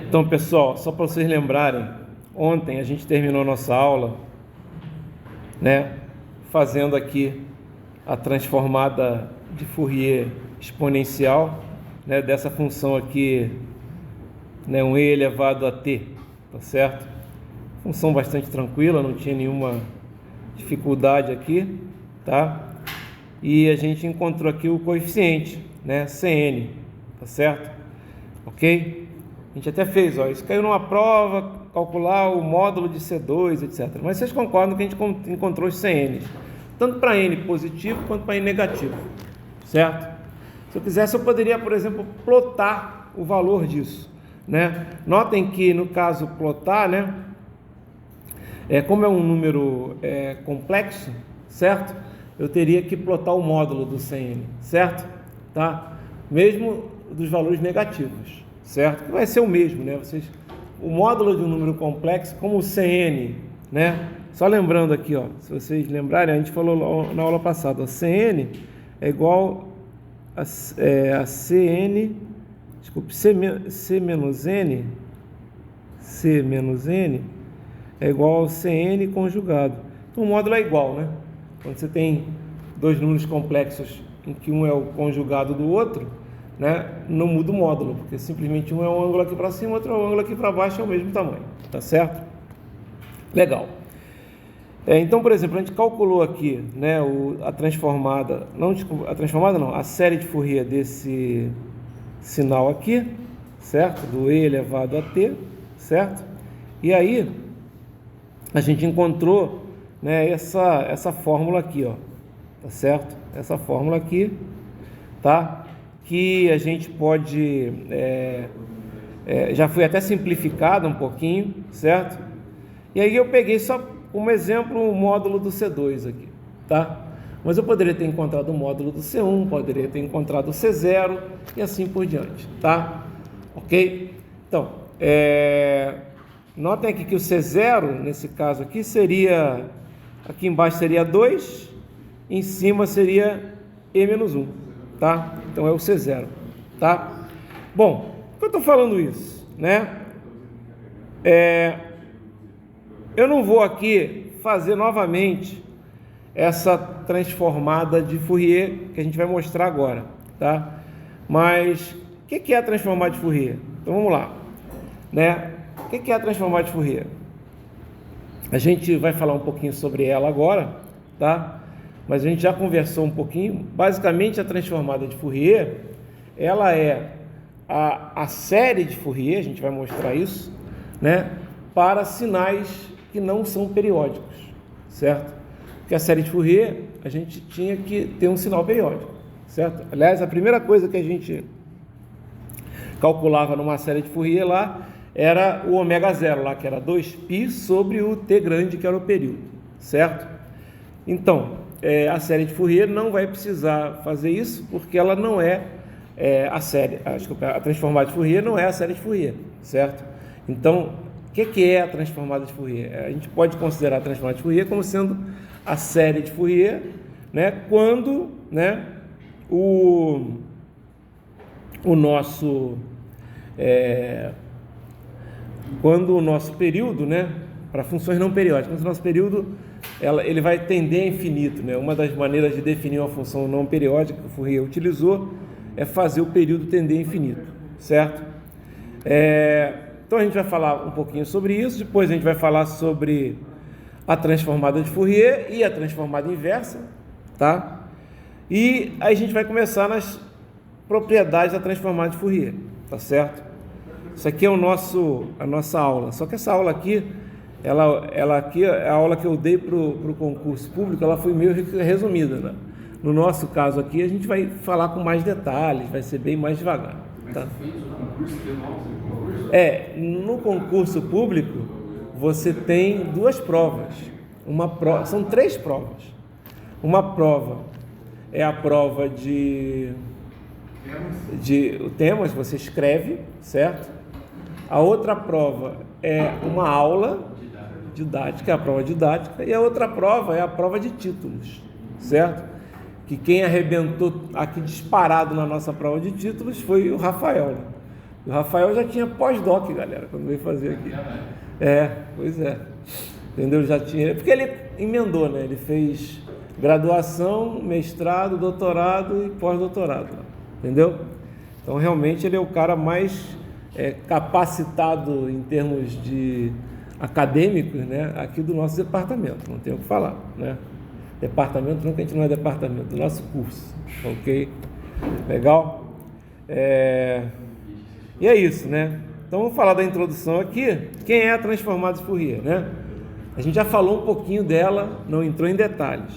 Então, pessoal, só para vocês lembrarem, ontem a gente terminou nossa aula, né, fazendo aqui a transformada de Fourier exponencial, né, dessa função aqui, né, um e elevado a t, tá certo? Função bastante tranquila, não tinha nenhuma dificuldade aqui, tá? E a gente encontrou aqui o coeficiente, né, Cn, tá certo? Ok? A gente até fez, ó, isso caiu numa prova, calcular o módulo de C2, etc. Mas vocês concordam que a gente encontrou os Cn, tanto para N positivo quanto para N negativo, certo? Se eu quisesse, eu poderia, por exemplo, plotar o valor disso, né? Notem que, no caso, plotar, né, como é um número complexo, certo? Eu teria que plotar o módulo do Cn, certo? Tá? Mesmo dos valores negativos, certo? Que vai ser o mesmo, né? O módulo de um número complexo, como o Cn, né? Só lembrando aqui, ó, se vocês lembrarem, a gente falou na aula passada, ó, Cn é igual a Cn, desculpe, C menos N é igual ao Cn conjugado. Então o módulo é igual, né? Quando você tem dois números complexos em que um é o conjugado do outro, né, não muda o módulo, porque simplesmente um é um ângulo aqui para cima, outro é um ângulo aqui para baixo, é o mesmo tamanho, tá certo? Legal. Então, por exemplo, a gente calculou aqui, né, a série de Fourier desse sinal aqui, certo? Do e elevado a t, certo? E aí a gente encontrou, né, essa fórmula aqui, ó, tá certo? Essa fórmula aqui, tá? Que a gente pode, já foi até simplificada um pouquinho, certo? E aí eu peguei só como exemplo o módulo do C2 aqui, tá? Mas eu poderia ter encontrado o módulo do C1, poderia ter encontrado o C0 e assim por diante, tá? Ok? Então, notem aqui que o C0, nesse caso aqui, seria, aqui embaixo seria 2, em cima seria E menos 1, tá? Então é o C0, tá? Bom, por que eu estou falando isso, né? Eu não vou aqui fazer novamente essa transformada de Fourier que a gente vai mostrar agora, tá? Mas o que é a transformada de Fourier? Então vamos lá, né? O que é a transformada de Fourier? A gente vai falar um pouquinho sobre ela agora, tá? Mas a gente já conversou um pouquinho. Basicamente, a transformada de Fourier, ela é a série de Fourier, a gente vai mostrar isso, né? Para sinais que não são periódicos, certo? Porque a série de Fourier, a gente tinha que ter um sinal periódico, certo? Aliás, a primeira coisa que a gente calculava numa série de Fourier lá era o ômega zero lá, que era 2π sobre o t grande, que era o período, certo? Então, a série de Fourier não vai precisar fazer isso, porque ela não é, a transformada de Fourier não é a série de Fourier, certo? Então, o que é a transformada de Fourier? A gente pode considerar a transformada de Fourier como sendo a série de Fourier, né, quando, né, o nosso período, né, para funções não periódicas, o nosso período ele vai tender a infinito, né? Uma das maneiras de definir uma função não periódica que o Fourier utilizou é fazer o período tender a infinito, certo? Então a gente vai falar um pouquinho sobre isso, depois a gente vai falar sobre a transformada de Fourier e a transformada inversa, tá? E aí a gente vai começar nas propriedades da transformada de Fourier, tá certo? Isso aqui é a nossa aula, só que essa aula aqui, ela aqui, a aula que eu dei para o concurso público, ela foi meio resumida, né? No nosso caso aqui, a gente vai falar com mais detalhes, vai ser bem mais devagar, tá? No concurso público, você tem duas provas. São 3 provas. Uma prova é a prova de temas, você escreve, certo? A outra prova é uma aula didática, a prova didática, e a outra prova é a prova de títulos, certo? Que quem arrebentou aqui disparado na nossa prova de títulos foi o Rafael, O Rafael já tinha pós-doc, galera, quando veio fazer aqui. Pois é. Entendeu? Já tinha. Porque ele emendou, né? Ele fez graduação, mestrado, doutorado e pós-doutorado. Entendeu? Então, realmente, ele é o cara mais capacitado em termos de acadêmicos, né? Aqui do nosso departamento. Não tem o que falar, né? Departamento, não que a gente não é departamento, do nosso curso. Ok? Legal? E é isso, né? Então, vamos falar da introdução aqui. Quem é a transformada de Fourier, né? A gente já falou um pouquinho dela, não entrou em detalhes,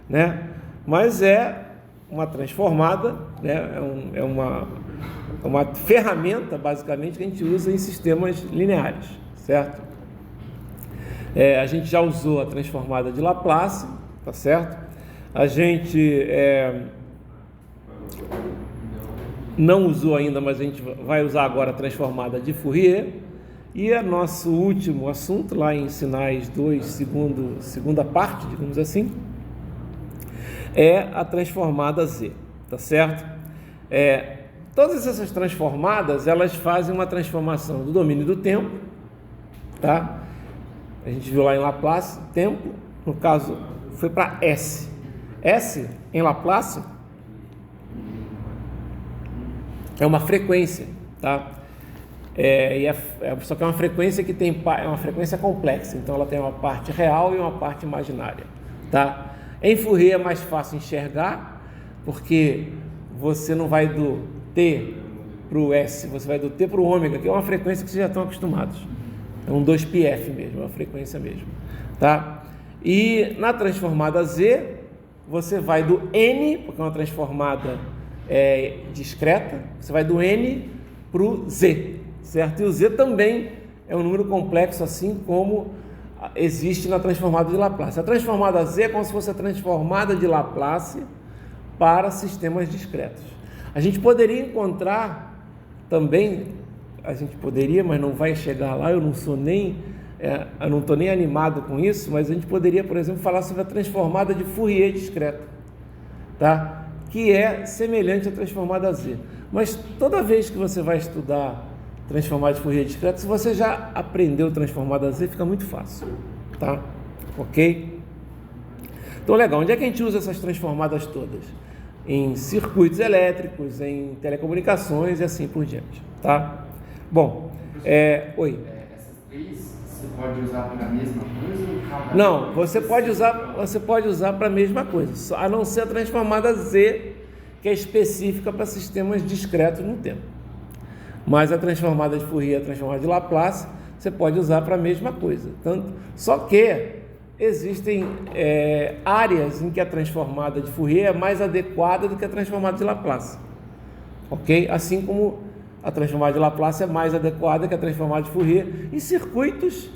né? Mas é uma transformada, né? É uma ferramenta, basicamente, que a gente usa em sistemas lineares, certo? A gente já usou a transformada de Laplace, tá certo? A gente não usou ainda, mas a gente vai usar agora a transformada de Fourier. E o nosso último assunto, lá em Sinais 2, segunda parte, digamos assim, é a transformada Z, tá certo? Todas essas transformadas, elas fazem uma transformação do domínio do tempo, tá? A gente viu lá em Laplace, tempo, no caso, foi para S. S, em Laplace, é uma frequência, tá? Só que é uma frequência que é uma frequência complexa, então ela tem uma parte real e uma parte imaginária, tá? Em Fourier é mais fácil enxergar, porque você não vai do T para o S, você vai do T para o ômega, que é uma frequência que vocês já estão acostumados, é um 2πf mesmo, é uma frequência mesmo, tá? E na transformada Z, você vai do N, porque é uma transformada discreta, você vai do N para o Z, certo? E o Z também é um número complexo, assim como existe na transformada de Laplace. A transformada Z é como se fosse a transformada de Laplace para sistemas discretos. A gente poderia encontrar também, mas não vai chegar lá, eu não estou nem animado com isso, mas a gente poderia, por exemplo, falar sobre a transformada de Fourier discreta, tá? Que é semelhante à transformada Z. Mas toda vez que você vai estudar transformada de Fourier discreta, se você já aprendeu transformada Z, fica muito fácil, tá? Ok? Então, legal. Onde é que a gente usa essas transformadas todas? Em circuitos elétricos, em telecomunicações e assim por diante, tá? Bom, oi. Essas três você pode usar para a mesma coisa ou cada? Não, você pode usar para a mesma coisa, a não ser a transformada Z, que é específica para sistemas discretos no tempo. Mas a transformada de Fourier e a transformada de Laplace, você pode usar para a mesma coisa. Só que existem áreas em que a transformada de Fourier é mais adequada do que a transformada de Laplace. Ok? Assim como a transformada de Laplace é mais adequada que a transformada de Fourier. Em circuitos,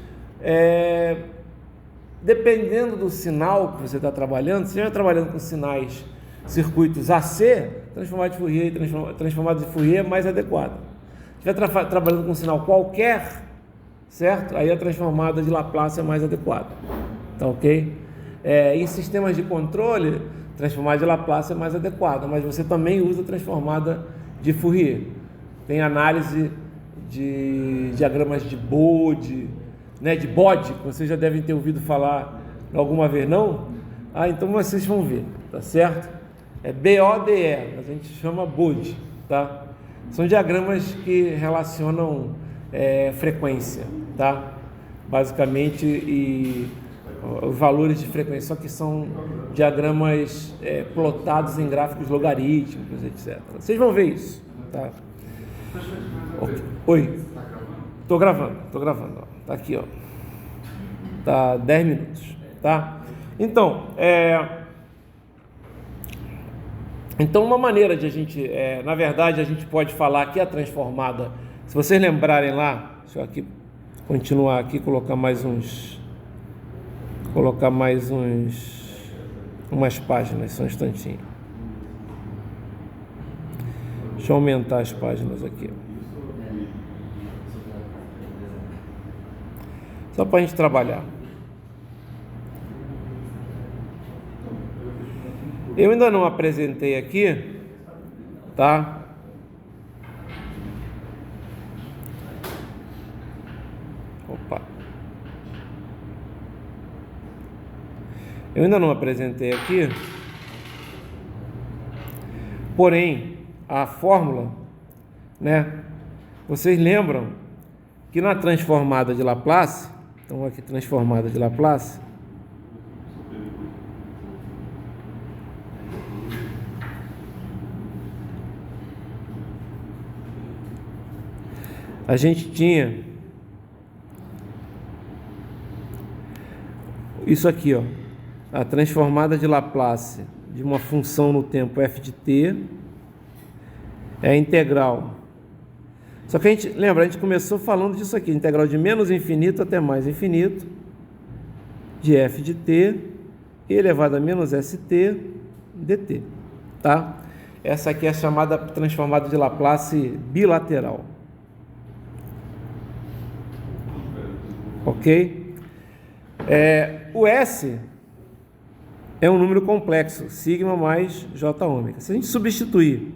dependendo do sinal que você está trabalhando, se você está trabalhando com circuitos AC, transformada de Fourier e transformada de Fourier é mais adequada. Se estiver trabalhando com um sinal qualquer, certo? Aí a transformada de Laplace é mais adequada. Tá ok? Em sistemas de controle, a transformada de Laplace é mais adequada, mas você também usa a transformada de Fourier. Tem análise de diagramas de Bode, né, de Bode, que vocês já devem ter ouvido falar alguma vez, não? Então vocês vão ver, tá certo? É BODE, mas a gente chama Bode, tá? São diagramas que relacionam frequência, tá? Basicamente, e os valores de frequência, só que são diagramas plotados em gráficos logarítmicos, etc. Vocês vão ver isso, tá? Okay. Oi, tô gravando, ó. Tá aqui, ó. Tá 10 minutos, tá? Então, uma maneira de a gente, na verdade, a gente pode falar que a transformada, se vocês lembrarem lá, deixa eu aqui continuar aqui, colocar mais umas páginas, só um instantinho. Deixa eu aumentar as páginas aqui. Só para a gente trabalhar. Eu ainda não apresentei aqui, tá? Opa. Eu ainda não apresentei aqui, porém, a fórmula, né? Vocês lembram que na transformada de Laplace, então aqui transformada de Laplace, a gente tinha isso aqui, ó, a transformada de Laplace de uma função no tempo f de t é a integral. Só que a gente, lembra, a gente começou falando disso aqui, integral de menos infinito até mais infinito, de f de t elevado a menos st dt, tá? Essa aqui é a chamada transformada de Laplace bilateral. Ok? O S é um número complexo, sigma mais j ômega. Se a gente substituir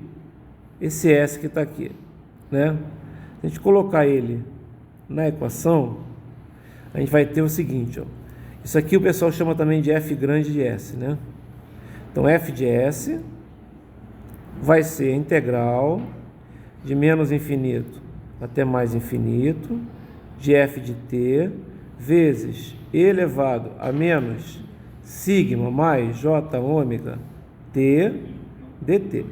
esse S que está aqui, né? Se a gente colocar ele na equação, a gente vai ter o seguinte, ó. Isso aqui o pessoal chama também de f grande de S, né? Então f de S vai ser a integral de menos infinito até mais infinito de f de t vezes e elevado a menos sigma mais j ômega t dt.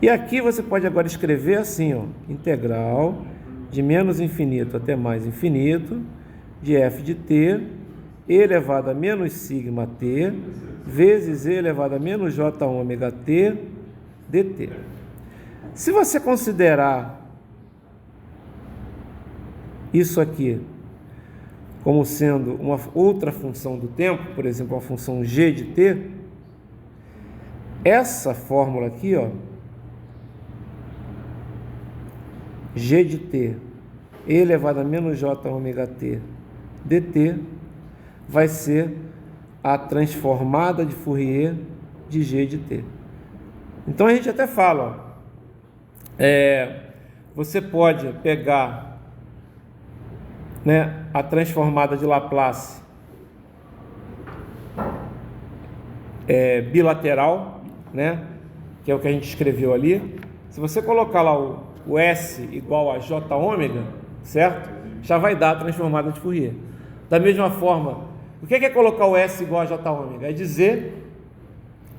E aqui você pode agora escrever assim, ó, integral de menos infinito até mais infinito de f de t elevado a menos sigma t vezes e elevado a menos j ômega t dt. Se você considerar isso aqui como sendo uma outra função do tempo, por exemplo, a função g de t, essa fórmula aqui, ó, g de t elevado a menos j ômega t dt vai ser a transformada de Fourier de g de t. Então a gente até fala, ó, você pode pegar, né, a transformada de Laplace bilateral, né, que é o que a gente escreveu ali. Se você colocar lá o S igual a j ômega, certo? Já vai dar a transformada de Fourier. Da mesma forma, o que é colocar o S igual a j ômega? É dizer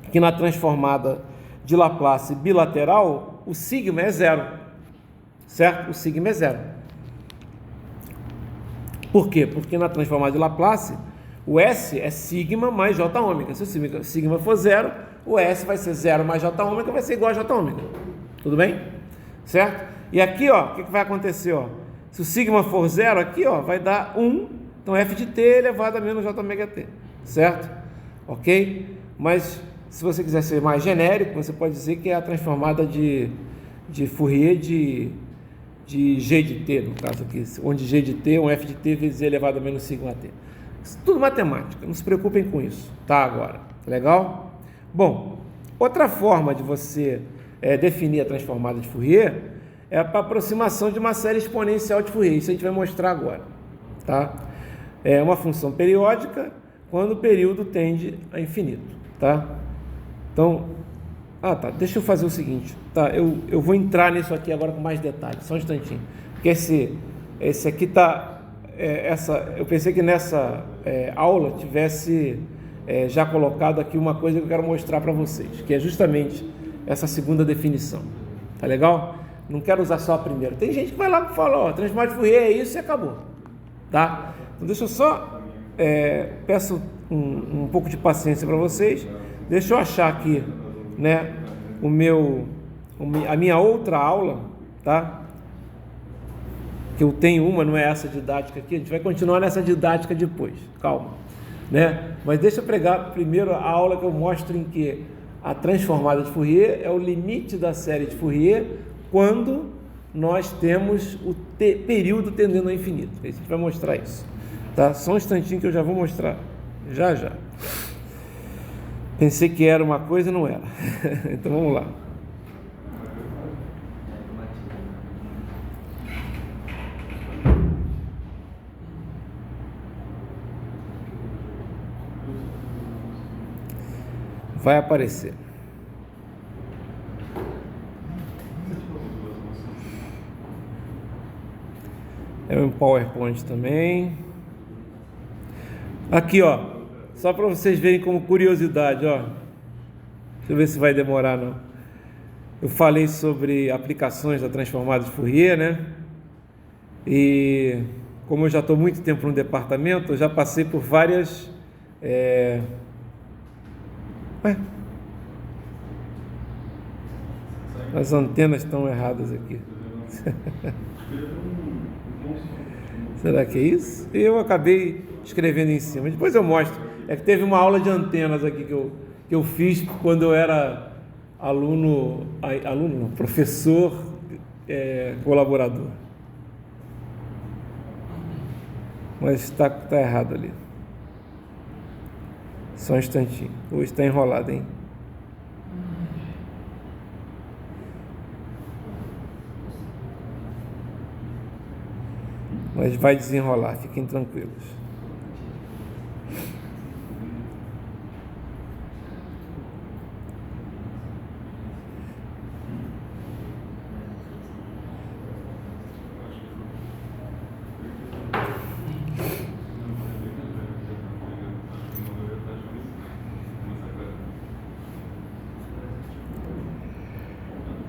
que na transformada de Laplace bilateral, o sigma é zero, certo? O sigma é zero. Por quê? Porque na transformada de Laplace, o S é sigma mais j ômega. Se o sigma for zero, o S vai ser zero mais j ômega, vai ser igual a j ômega. Tudo bem? Certo? E aqui, ó, o que vai acontecer, ó? Se o sigma for zero, aqui, ó, vai dar 1, então f de t elevado a menos j ômega t, certo? Ok? Mas, se você quiser ser mais genérico, você pode dizer que é a transformada de Fourier de g de t, no caso aqui, onde g de t é um f de t vezes e elevado a menos sigma t. Isso tudo matemática, não se preocupem com isso, tá? Agora, legal? Bom, outra forma de você definir a transformada de Fourier é para aproximação de uma série exponencial de Fourier. Isso a gente vai mostrar agora, tá? É uma função periódica quando o período tende a infinito, tá? Então, deixa eu fazer o seguinte, tá? Eu vou entrar nisso aqui agora com mais detalhes, só um instantinho, porque esse aqui tá, eu pensei que nessa aula tivesse já colocado aqui uma coisa que eu quero mostrar para vocês, que é justamente essa segunda definição, tá legal? Não quero usar só a primeira. Tem gente que vai lá e fala, ó, transformada de Fourier é isso e acabou, tá? Então deixa eu só, peço um pouco de paciência para vocês, deixa eu achar aqui, né, a minha outra aula, tá? Que eu tenho uma, não é essa didática aqui, a gente vai continuar nessa didática depois, calma, né? Mas deixa eu pregar primeiro a aula que eu mostro em que a transformada de Fourier é o limite da série de Fourier quando nós temos o período tendendo ao infinito. A gente vai mostrar isso, tá? Só um instantinho que eu já vou mostrar, já. Pensei que era uma coisa, não era. Então vamos lá. Vai aparecer. É um PowerPoint também. Aqui, ó. Só para vocês verem como curiosidade, ó. Deixa eu ver se vai demorar, não. Eu falei sobre aplicações da transformada de Fourier, né? E como eu já estou muito tempo no departamento, eu já passei por várias... As antenas estão erradas aqui. Será que é isso? Eu acabei escrevendo em cima. Depois eu mostro. É que teve uma aula de antenas aqui que eu fiz quando eu era professor colaborador. Mas está errado ali. Só um instantinho. Hoje está enrolado, hein? Mas vai desenrolar, fiquem tranquilos.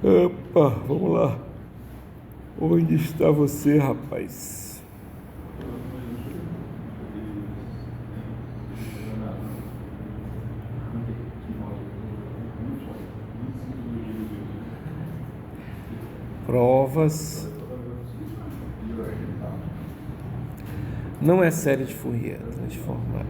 Opa, vamos lá. Onde está você, rapaz? Provas. Não é série de Fourier transformada.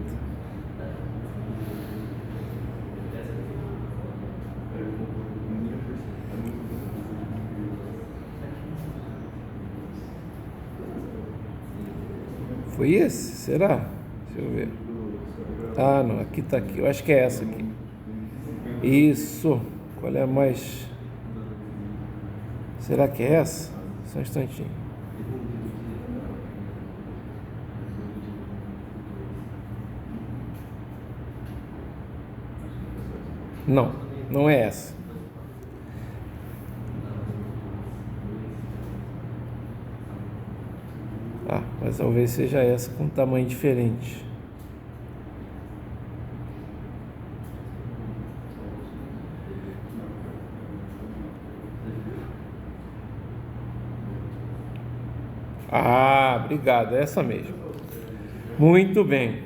Foi esse? Será? Deixa eu ver. Ah, não, aqui está aqui. Eu acho que é essa aqui. Isso. Qual é a mais... Será que é essa? Só um instantinho. Não, não é essa. Ah, mas talvez seja essa com um tamanho diferente. Ah, obrigado, é essa mesmo. Muito bem.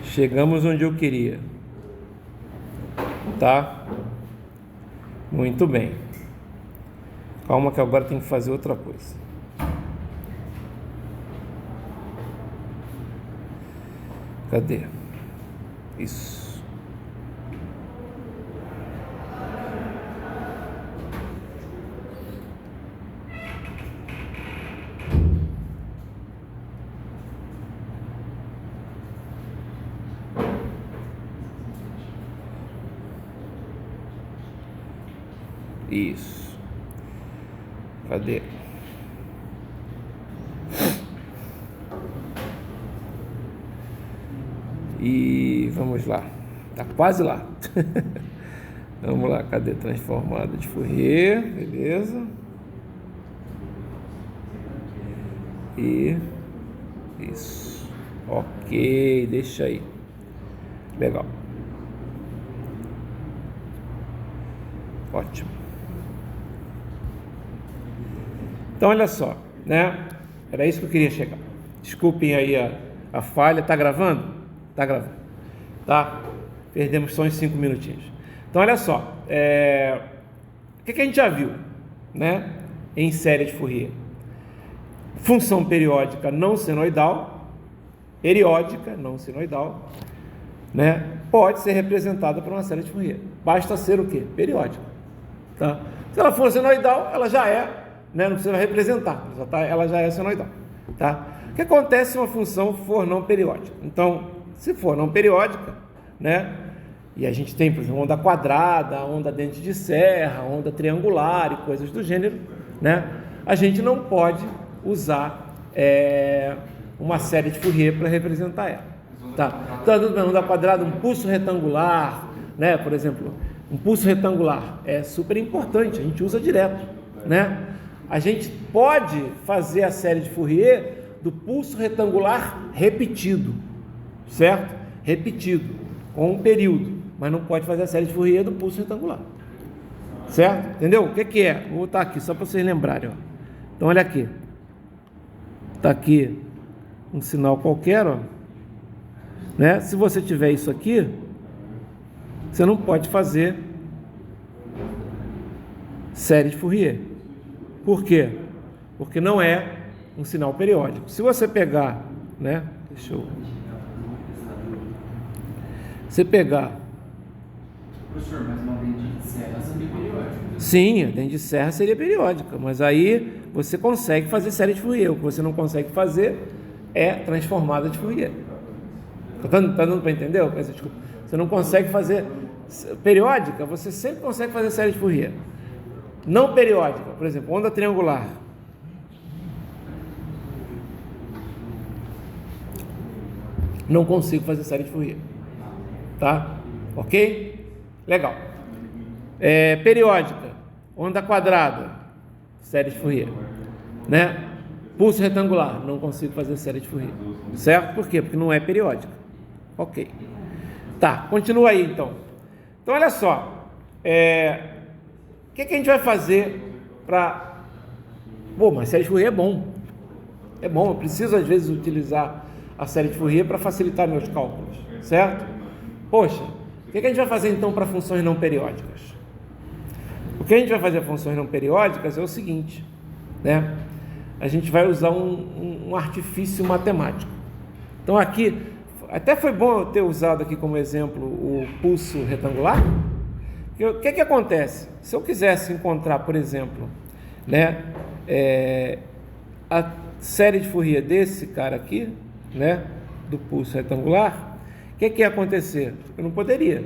Chegamos onde eu queria. Tá? Muito bem. Calma que agora tem que fazer outra coisa. Cadê? Isso. Isso. Cadê? E vamos lá. Tá quase lá. Vamos lá, cadê? Transformada de Fourier, beleza. E isso. Ok, deixa aí. Legal. Ótimo. Então, olha só, né? Era isso que eu queria chegar. Desculpem aí a falha. Tá gravando? Tá gravando. Tá? Perdemos só uns 5 minutinhos. Então, olha só. O que a gente já viu, né? Em série de Fourier. Função periódica não senoidal, periódica não senoidal, né? Pode ser representada por uma série de Fourier. Basta ser o quê? Periódica. Tá? Se ela for senoidal, ela já é, né? Não precisa representar, ela já é senoidal. Tá? O que acontece se uma função for não periódica? Então, se for não periódica, né? E a gente tem, por exemplo, onda quadrada, onda dente de serra, onda triangular e coisas do gênero, né? A gente não pode usar uma série de Fourier para representar ela. Tá? Então, onda quadrada, um pulso retangular, né? Por exemplo, um pulso retangular é super importante, a gente usa direto, né? A gente pode fazer a série de Fourier do pulso retangular repetido, certo? Repetido, com um período, mas não pode fazer a série de Fourier do pulso retangular, certo? Entendeu? O que é? Vou botar aqui só para vocês lembrarem, ó. Então olha aqui, tá aqui um sinal qualquer, ó, né? Se você tiver isso aqui, você não pode fazer série de Fourier. Por quê? Porque não é um sinal periódico. Se você pegar, né? Deixa eu... Você pegar... Professor, mas uma dente de serra seria periódica. Sim, a dente de serra seria periódica, mas aí você consegue fazer série de Fourier. O que você não consegue fazer é transformada de Fourier. Tá dando para entender? Desculpa. Você não consegue fazer periódica, você sempre consegue fazer série de Fourier. Não periódica, por exemplo, onda triangular. Não consigo fazer série de Fourier. Tá? Ok? Legal. Periódica, onda quadrada, série de Fourier. Né? Pulso retangular, não consigo fazer série de Fourier. Certo? Por quê? Porque não é periódica. Ok. Tá, continua aí então. Então olha só. O que a gente vai fazer para... Pô, mas série de Fourier é bom. É bom, eu preciso às vezes utilizar a série de Fourier para facilitar meus cálculos. Certo? Poxa, o que a gente vai fazer então para funções não periódicas? O que a gente vai fazer para funções não periódicas é o seguinte, né? A gente vai usar um artifício matemático. Então aqui, até foi bom eu ter usado aqui como exemplo o pulso retangular. O que acontece? Se eu quisesse encontrar, por exemplo, né, a série de Fourier desse cara aqui, né, do pulso retangular, o que ia acontecer? Eu não poderia,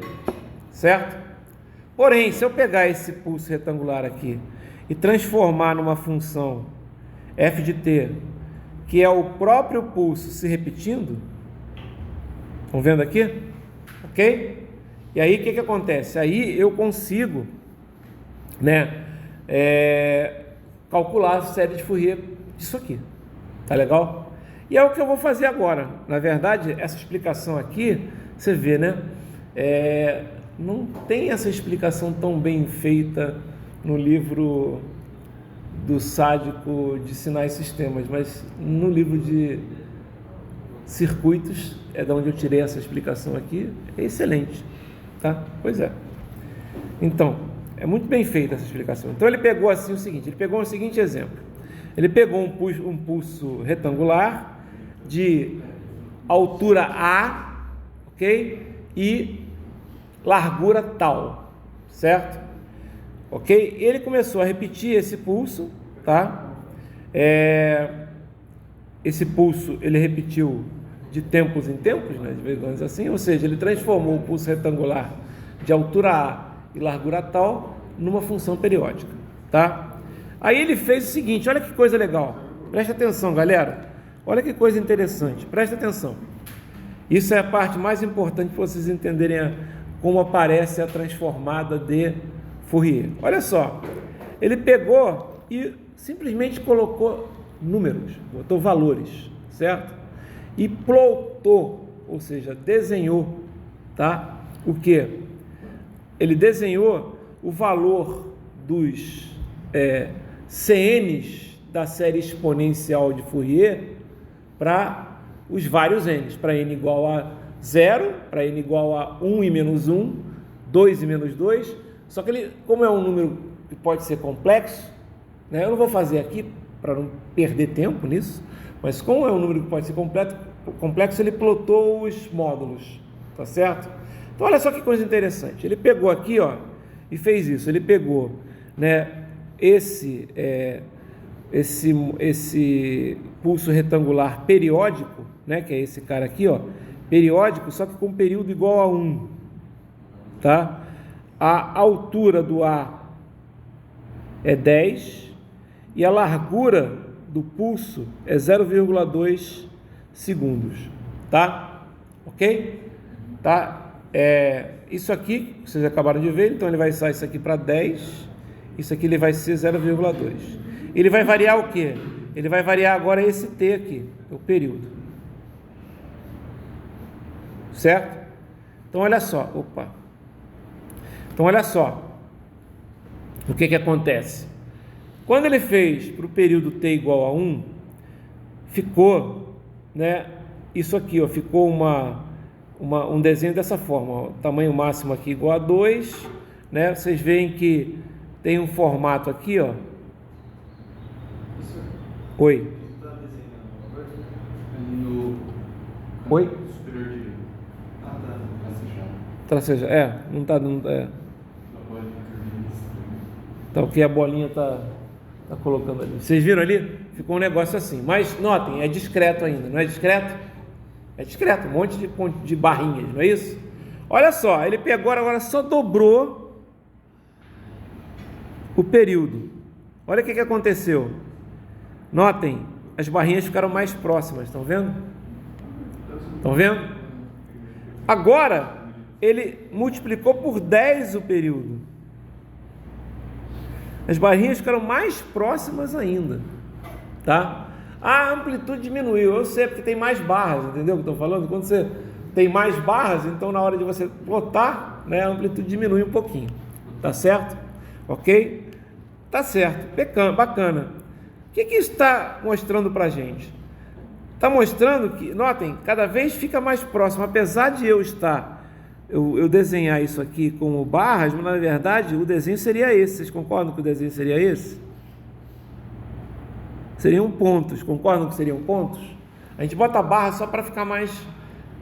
certo? Porém, se eu pegar esse pulso retangular aqui e transformar numa função f de t, que é o próprio pulso se repetindo, estão vendo aqui? Ok? E aí o que acontece? Aí eu consigo, né, calcular a série de Fourier disso aqui. Tá legal? E é o que eu vou fazer agora. Na verdade, essa explicação aqui, você vê, né? Não tem essa explicação tão bem feita no livro do sádico de sinais e sistemas, mas no livro de circuitos, é de onde eu tirei essa explicação aqui, é excelente. Tá? Pois é. Então, é muito bem feita essa explicação. Então ele pegou assim o seguinte, ele pegou o seguinte exemplo. Ele pegou um pulso retangular de altura A, ok? E largura tal, certo? Ok? Ele começou a repetir esse pulso, tá? Esse pulso ele repetiu de tempos em tempos, né, de vez em quando assim, ou seja, ele transformou o pulso retangular de altura A e largura tal numa função periódica, tá? Aí ele fez o seguinte, olha que coisa legal, presta atenção, galera, olha que coisa interessante, presta atenção. Isso é a parte mais importante para vocês entenderem como aparece a transformada de Fourier. Olha só, ele pegou e simplesmente colocou números, botou valores, certo? E plotou, ou seja, desenhou, tá? O que? Ele desenhou o valor dos CNs da série exponencial de Fourier para os vários n's, para n igual a 0, para n igual a 1 e menos 1, 2 e menos 2, só que ele, como é um número que pode ser complexo, né, eu não vou fazer aqui para não perder tempo nisso, mas como é um número que pode ser complexo, ele plotou os módulos, tá certo? Então olha só que coisa interessante, ele pegou aqui, ó, e fez isso, ele pegou, né, esse pulso retangular periódico, né, que é esse cara aqui, ó, periódico, só que com período igual a 1, tá? A altura do A é 10 e a largura do pulso é 0,2 segundos, tá? Ok? Tá? isso aqui, vocês acabaram de ver, então ele vai sair isso aqui para 10, isso aqui ele vai ser 0,2. Ele vai variar o quê? Ele vai variar agora esse T aqui, o período. Certo? Então olha só, Então olha só, o que acontece? Quando ele fez para o período T igual a 1, ficou, né, isso aqui, ó, ficou um desenho dessa forma, ó, tamanho máximo aqui igual a 2, né? Vocês veem que tem um formato aqui, ó. Oi. Oi? Tracejar. Não tá. Então, o que a bolinha tá colocando ali. Vocês viram ali? Ficou um negócio assim. Mas notem, é discreto ainda, não é discreto? É discreto, um monte de barrinhas, não é isso? Olha só, ele pegou agora, só dobrou o período. Olha o que aconteceu. Notem, as barrinhas ficaram mais próximas, estão vendo? Estão vendo? Agora, ele multiplicou por 10 o período. As barrinhas ficaram mais próximas ainda, tá? A amplitude diminuiu, eu sei, porque tem mais barras, entendeu o que eu estou falando? Quando você tem mais barras, então na hora de você plotar, né, a amplitude diminui um pouquinho, tá certo? Ok? Tá certo, bacana. O que isso está mostrando para a gente? Está mostrando que, notem, cada vez fica mais próximo, apesar de eu desenhar isso aqui como barras, mas na verdade o desenho seria esse. Vocês concordam que o desenho seria esse? Seriam pontos, concordam que seriam pontos? A gente bota a barra só para ficar mais,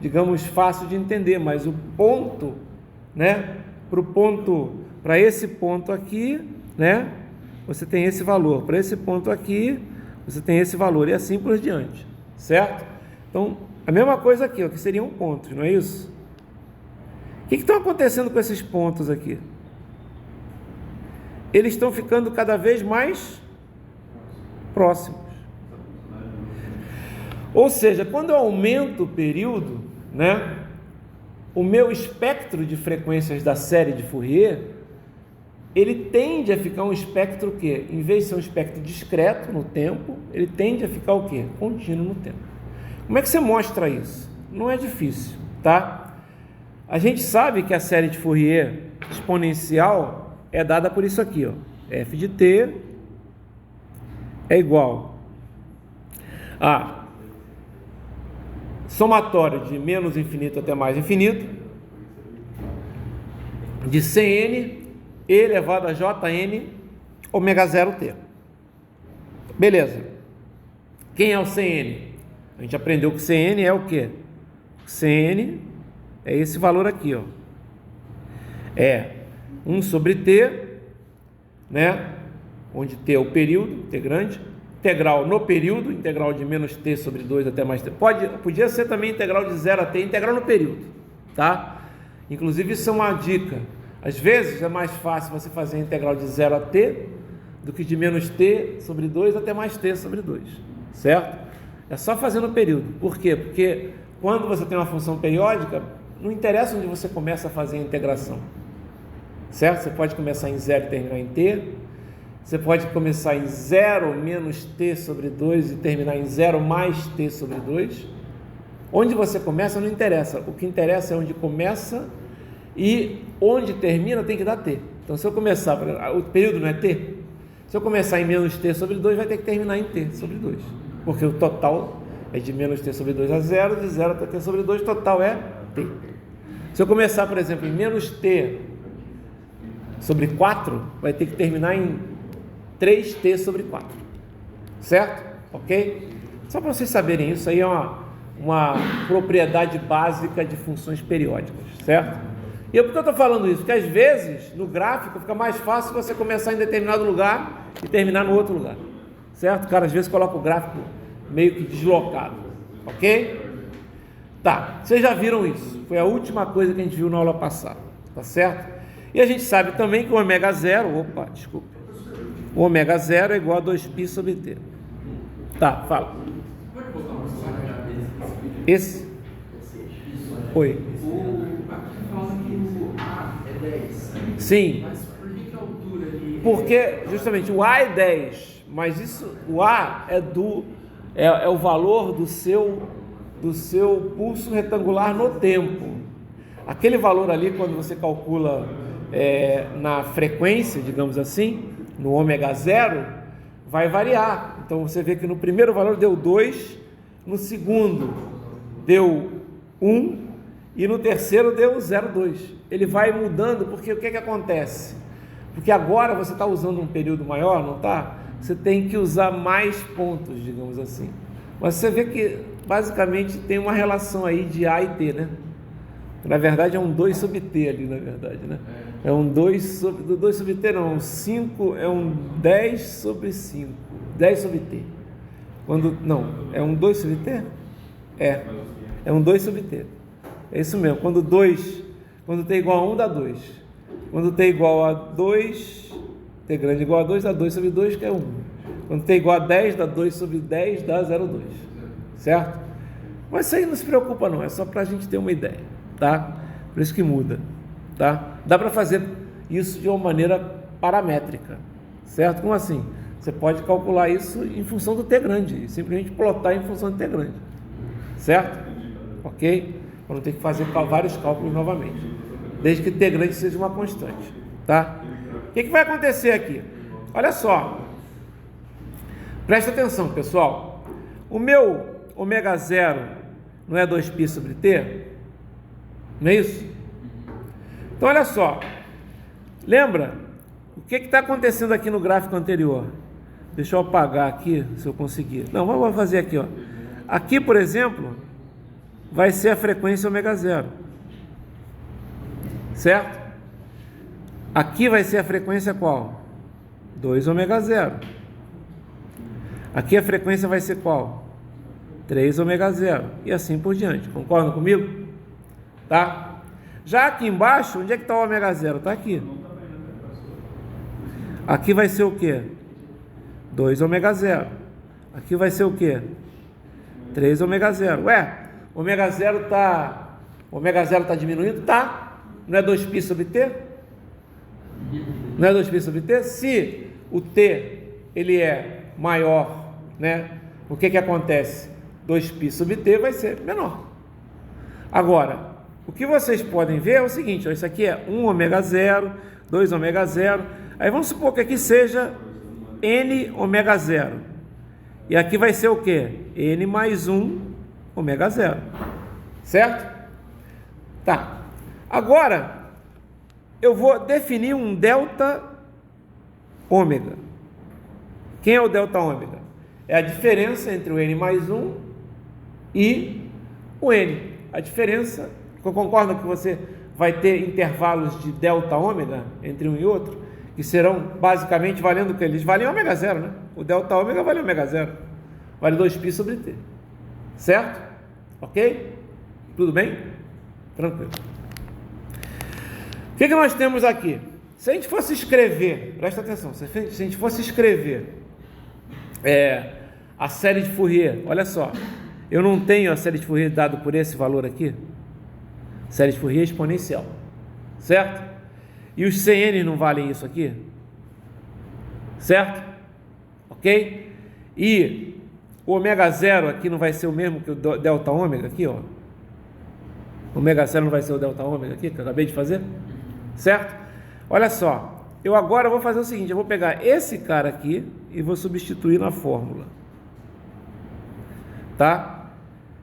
digamos, fácil de entender, mas o ponto, né, para esse ponto aqui, né, você tem esse valor, para esse ponto aqui, você tem esse valor, e assim por diante, certo? Então, a mesma coisa aqui, ó, que seriam pontos, não é isso? O que está acontecendo com esses pontos aqui? Eles estão ficando cada vez mais próximos. Ou seja, quando eu aumento o período, né, o meu espectro de frequências da série de Fourier, ele tende a ficar um espectro o quê? Em vez de ser um espectro discreto no tempo, ele tende a ficar o quê? Contínuo no tempo. Como é que você mostra isso? Não é difícil, tá? A gente sabe que a série de Fourier exponencial é dada por isso aqui, ó. F de t é igual a somatório de menos infinito até mais infinito de Cn e elevado a Jn ômega 0t. Beleza. Quem é o Cn? A gente aprendeu que Cn é o quê? Cn é esse valor aqui, ó. É 1 sobre t, né? Onde t é o período, t grande, integral no período, integral de menos t sobre 2 até mais t. Podia ser também integral de 0 a t, integral no período, tá? Inclusive isso é uma dica. Às vezes é mais fácil você fazer a integral de 0 a t do que de menos t sobre 2 até mais t sobre 2, certo? É só fazer no período. Por quê? Porque quando você tem uma função periódica, não interessa onde você começa a fazer a integração, certo? Você pode começar em 0 e terminar em t, você pode começar em 0 menos t sobre 2 e terminar em 0 mais t sobre 2. Onde você começa não interessa, o que interessa é onde começa e onde termina tem que dar t. Então se eu começar, o período não é t, se eu começar em menos t sobre 2 vai ter que terminar em t sobre 2, porque o total é de menos t sobre 2 a 0, de 0 até t sobre 2, total é t. Se eu começar, por exemplo, em menos t sobre 4, vai ter que terminar em 3t sobre 4, certo? Ok? Só para vocês saberem, isso aí é uma propriedade básica de funções periódicas, certo? E por que eu estou falando isso? Porque às vezes, no gráfico, fica mais fácil você começar em determinado lugar e terminar no outro lugar, certo? O cara às vezes coloca o gráfico meio que deslocado, ok? Tá, vocês já viram isso, foi a última coisa que a gente viu na aula passada, tá certo? E a gente sabe também que o ômega 0, o ômega 0 é igual a 2π sobre t. Tá, fala. Esse? Oi. Fala que 10. Sim. Mas por que a altura ali? Porque justamente o A é 10, mas isso, o A é o valor do seu pulso retangular no tempo. Aquele valor ali, quando você calcula na frequência, digamos assim, no ômega 0, vai variar. Então você vê que no primeiro valor deu 2, no segundo deu 1 e no terceiro deu 0,2. Ele vai mudando, porque o que acontece? Porque agora você está usando um período maior, não está? Você tem que usar mais pontos, digamos assim. Mas você vê que basicamente tem uma relação aí de A e T, né? Na verdade é um 2 sobre T ali, na verdade, né? É um 2 sobre T, não, 5, é um 10 sobre 5, 10 sobre T. É um 2 sobre T? É um 2 sobre T. É isso mesmo, quando T igual a 1 dá 2. Quando T igual a 2, T grande igual a 2 dá 2 sobre 2, que é 1. Quando T igual a 10 dá 2 sobre 10, dá 0,2. Certo? Mas isso aí não se preocupa não, é só para a gente ter uma ideia, tá? Por isso que muda, tá? Dá para fazer isso de uma maneira paramétrica, certo? Como assim? Você pode calcular isso em função do T grande, simplesmente plotar em função do T grande, certo? Ok? Para não ter que fazer vários cálculos novamente, desde que T grande seja uma constante, tá? O que vai acontecer aqui? Olha só, presta atenção, pessoal. O meu ômega 0 não é 2π sobre T? Não é isso? Então olha só, lembra o que está acontecendo aqui no gráfico anterior? Deixa eu apagar aqui, se eu conseguir. Não, vamos fazer aqui, ó. Aqui, por exemplo, vai ser a frequência ômega 0, certo? Aqui vai ser a frequência qual? 2 ômega 0. Aqui a frequência vai ser qual? 3 ômega 0. E assim por diante. Concordam comigo? Tá? Já aqui embaixo, onde é que está o ômega 0? Está aqui. Aqui vai ser o quê? 2 ômega 0. Aqui vai ser o quê? 3 ômega 0. Ué, ômega 0 está diminuindo? Tá. Não é 2π sobre T? Não é 2π sobre T? Se o T ele é maior, né? O que acontece? 2π sobre T vai ser menor. Agora, o que vocês podem ver é o seguinte, ó, isso aqui é 1 ômega 0, 2 ômega 0, aí vamos supor que aqui seja N ômega 0, e aqui vai ser o que? N mais 1 ômega 0, certo? Tá, agora eu vou definir um delta ômega. Quem é o delta ômega? É a diferença entre o N mais 1 e o N. A diferença, concorda que você vai ter intervalos de delta ômega entre um e outro, que serão basicamente valendo o que? Eles valem ômega 0, né? O delta ômega vale ômega 0. Vale 2π sobre T. Certo? Ok? Tudo bem? Tranquilo. O que nós temos aqui? Se a gente fosse escrever, presta atenção, se a gente fosse escrever a série de Fourier, olha só, eu não tenho a série de Fourier dado por esse valor aqui, série de Fourier exponencial, certo? E os CN não valem isso aqui, certo? Ok? E o ômega 0 aqui não vai ser o mesmo que o delta ômega aqui, ó. O ômega 0 não vai ser o delta ômega aqui, que eu acabei de fazer, certo? Olha só, eu agora vou fazer o seguinte, eu vou pegar esse cara aqui e vou substituir na fórmula, tá?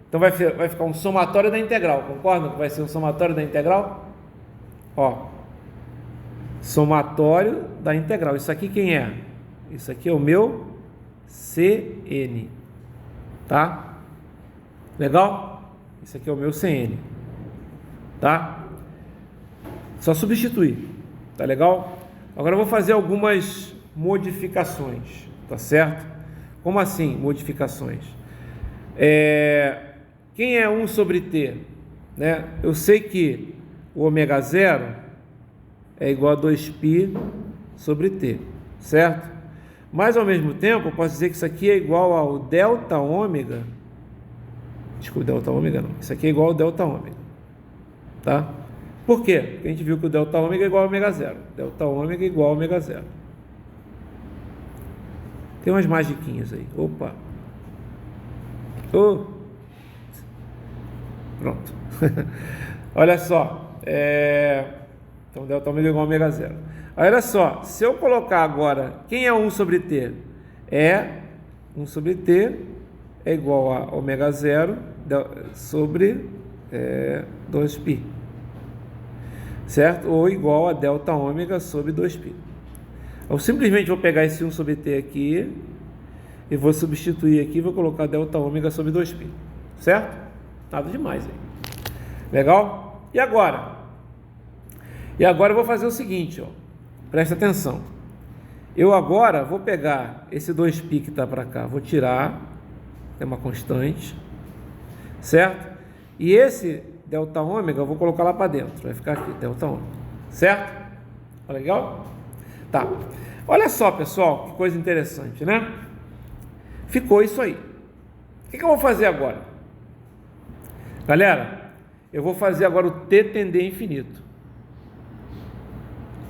Então vai ficar um somatório da integral, concordam que vai ser um somatório da integral? Ó, somatório da integral, isso aqui quem é? Isso aqui é o meu CN, tá? Legal? Isso aqui é o meu CN, tá? Só substituir, tá legal? Agora eu vou fazer algumas modificações, tá certo? Como assim modificações? Quem é 1 sobre T? Né? Eu sei que o ômega 0 é igual a 2π sobre T, certo? Mas ao mesmo tempo eu posso dizer que isso aqui é igual ao delta ômega. Desculpa, delta ômega não. Isso aqui é igual ao delta ômega, tá? Por quê? Porque a gente viu que o delta ômega é igual a ômega zero. Delta ômega é igual a ômega zero. Tem umas magiquinhas aí. Opa! Oh. Pronto. Olha só. Então, delta ômega é igual a ômega zero. Olha só. Se eu colocar agora, quem é 1 sobre t? 1 sobre t é igual a ômega zero sobre 2π. Certo? Ou igual a delta ômega sobre 2π. Eu simplesmente vou pegar esse 1 sobre t aqui e vou substituir aqui, vou colocar delta ômega sobre 2π. Certo? Nada demais aí. Legal? E agora? E agora eu vou fazer o seguinte, ó. Presta atenção. Eu agora vou pegar esse 2π que está para cá, vou tirar, é uma constante, certo? E esse delta ômega eu vou colocar lá para dentro, vai ficar aqui, delta ômega, certo? Tá legal? Tá. Olha só, pessoal, que coisa interessante, né? Ficou isso aí. O que eu vou fazer agora? Galera, eu vou fazer agora o t tender a infinito.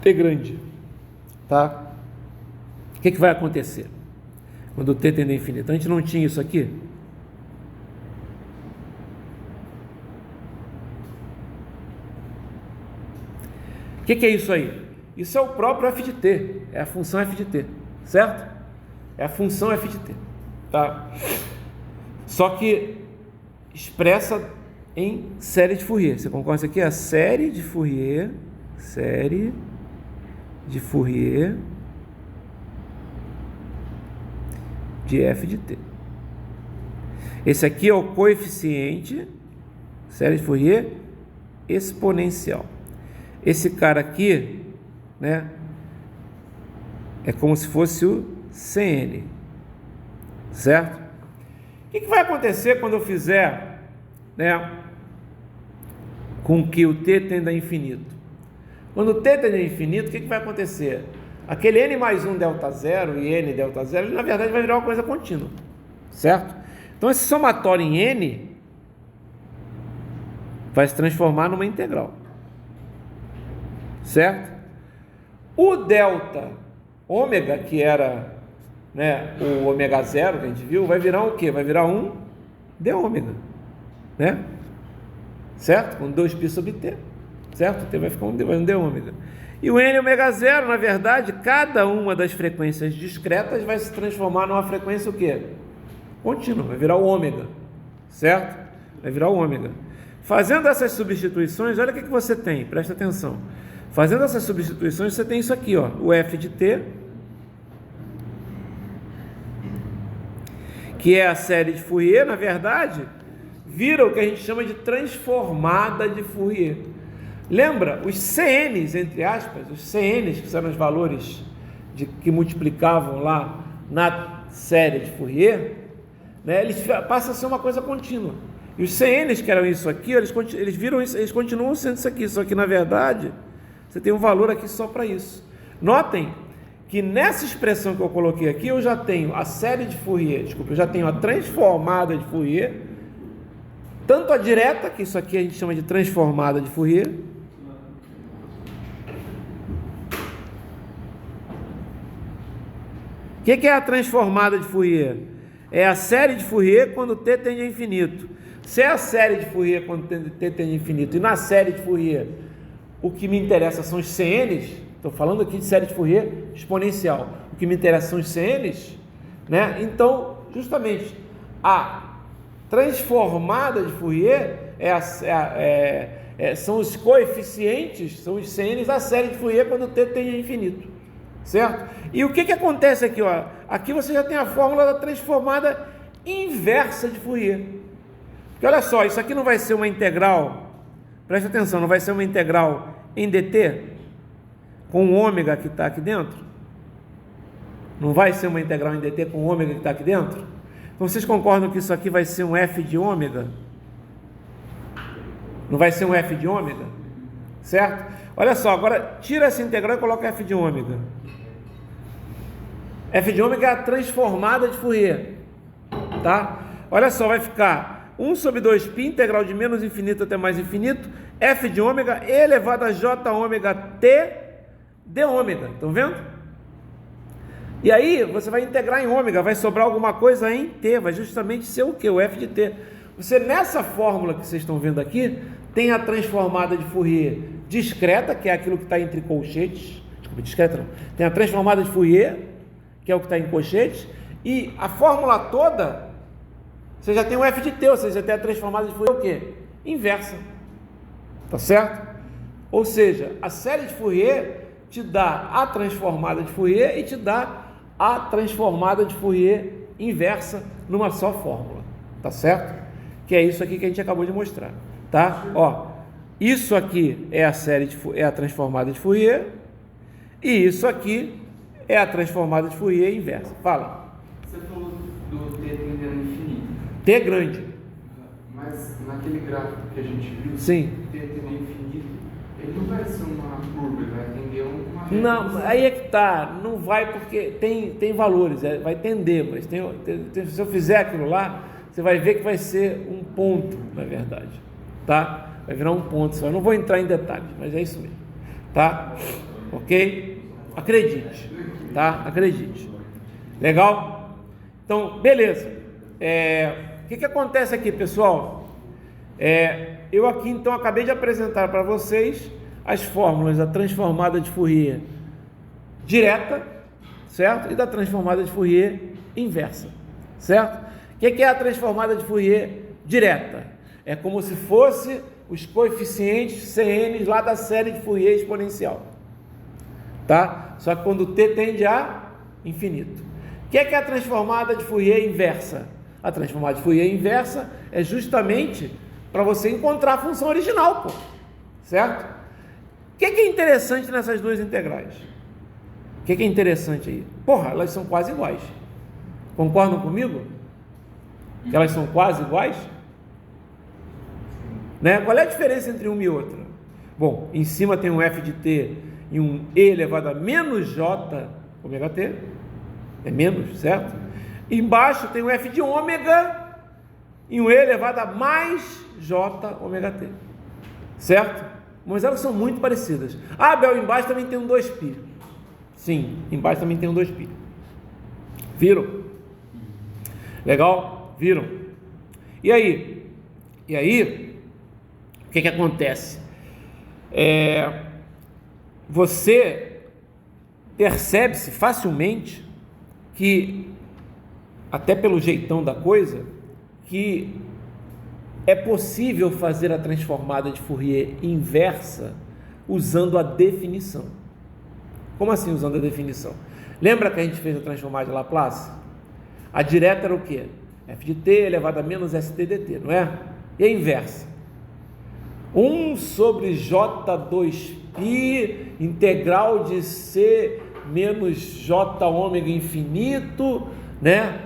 T grande, tá? O que vai acontecer quando o t tender a infinito? A gente não tinha isso aqui? O que é isso aí? Isso é o próprio f de t, é a função f de t, certo? É a função f de t, tá? Só que expressa em série de Fourier. Você concorda? Isso aqui é a série de Fourier, de f de t. Esse aqui é o coeficiente, série de Fourier exponencial. Esse cara aqui, né, é como se fosse o Cn, certo? O que vai acontecer quando eu fizer, né, com que o t tenda a infinito? Quando o t tende a infinito, o que vai acontecer? Aquele n mais 1 delta zero e n delta zero, ele na verdade vai virar uma coisa contínua, certo? Então esse somatório em n vai se transformar numa integral, certo? O delta ômega, que era, né, o ômega zero que a gente viu, vai virar o quê? Vai virar um d ômega, né? Certo? Com 2π sobre t, certo? T vai ficar um d ômega. E o n ômega zero, na verdade, cada uma das frequências discretas vai se transformar numa frequência o quê? Contínua, vai virar o ômega, certo? Vai virar o ômega. Fazendo essas substituições, olha o que você tem, presta atenção. Fazendo essas substituições, você tem isso aqui, ó, o f de t, que é a série de Fourier, na verdade, vira o que a gente chama de transformada de Fourier. Lembra? Os CNs, entre aspas, os CNs, que são os valores que multiplicavam lá na série de Fourier, né, eles passam a ser uma coisa contínua. E os CNs, que eram isso aqui, eles continuam sendo isso aqui, só que na verdade você tem um valor aqui só para isso. Notem que nessa expressão que eu coloquei aqui, eu já tenho a série de Fourier, eu já tenho a transformada de Fourier, tanto a direta, que isso aqui a gente chama de transformada de Fourier, o que é a transformada de Fourier? É a série de Fourier quando t tende a infinito. Se é a série de Fourier quando t tende a infinito, e na série de Fourier o que me interessa são os CNs, estou falando aqui de série de Fourier exponencial, o que me interessa são os CNs, né? Então, justamente, a transformada de Fourier são os coeficientes, são os CNs da série de Fourier quando t tende a infinito, certo? E o que acontece aqui, ó? Aqui você já tem a fórmula da transformada inversa de Fourier. Porque olha só, isso aqui não vai ser uma integral, presta atenção, não vai ser uma integral em dt, com o ômega que está aqui dentro? Não vai ser uma integral em dt com o ômega que está aqui dentro? Então vocês concordam que isso aqui vai ser um f de ômega? Não vai ser um f de ômega? Certo? Olha só, agora tira essa integral e coloca f de ômega. F de ômega é a transformada de Fourier, tá? Olha só, vai ficar 1 sobre 2π, integral de menos infinito até mais infinito, F de ômega elevado a J ômega T de ômega. Estão vendo? E aí você vai integrar em ômega, vai sobrar alguma coisa em T, vai justamente ser o que? O F de T. Você, nessa fórmula que vocês estão vendo aqui, tem a transformada de Fourier discreta, que é aquilo que está entre colchetes. Desculpa, discreta não. Tem a transformada de Fourier, que é o que está em colchetes. E a fórmula toda, você já tem o F de T, ou seja, já tem a transformada de Fourier o quê? Inversa. Tá certo? Ou seja, a série de Fourier te dá a transformada de Fourier e te dá a transformada de Fourier inversa numa só fórmula. Tá certo? Que é isso aqui que a gente acabou de mostrar. Tá? Ó, isso aqui é a série é a transformada de Fourier e isso aqui é a transformada de Fourier inversa. Fala. Você falou do T tendendo ao infinito. T grande. Mas naquele gráfico que a gente viu, sim, o T tendendo ao infinito, ele não vai ser uma curva, ele vai tender a uma reta. Não, aí é que tá, não vai porque tem valores, vai tender, mas se eu fizer aquilo lá, você vai ver que vai ser um ponto, na verdade, tá? Vai virar um ponto só. Eu não vou entrar em detalhes, mas é isso mesmo, tá? Ok? Acredite, tá? Acredite. Legal? Então, beleza. O que acontece aqui, pessoal? Eu aqui, então, acabei de apresentar para vocês as fórmulas da transformada de Fourier direta, certo? E da transformada de Fourier inversa, certo? O que é a transformada de Fourier direta? É como se fosse os coeficientes CN lá da série de Fourier exponencial, tá? Só que quando t tende a infinito. O que é a transformada de Fourier inversa? A transformada de Fourier inversa é justamente para você encontrar a função original, pô, certo? O que é interessante nessas duas integrais? O que é interessante aí? Porra, elas são quase iguais. Concordam comigo? Que elas são quase iguais? Né? Qual é a diferença entre uma e outra? Bom, em cima tem um F de T e um E elevado a menos J ômega T. É menos, certo? Embaixo tem um F de ômega e um E elevado a mais J ômega T. Certo? Mas elas são muito parecidas. Ah, Bel, embaixo também tem um 2π. Sim, embaixo também tem um 2π. Viram? Legal? Viram? E aí? O que acontece? Você percebe-se facilmente que, até pelo jeitão da coisa, que é possível fazer a transformada de Fourier inversa usando a definição. Como assim usando a definição? Lembra que a gente fez a transformada de Laplace? A direta era o quê? F de t elevado a menos st dt, não é? E a inversa? 1 sobre J2π integral de C menos J ômega infinito, né?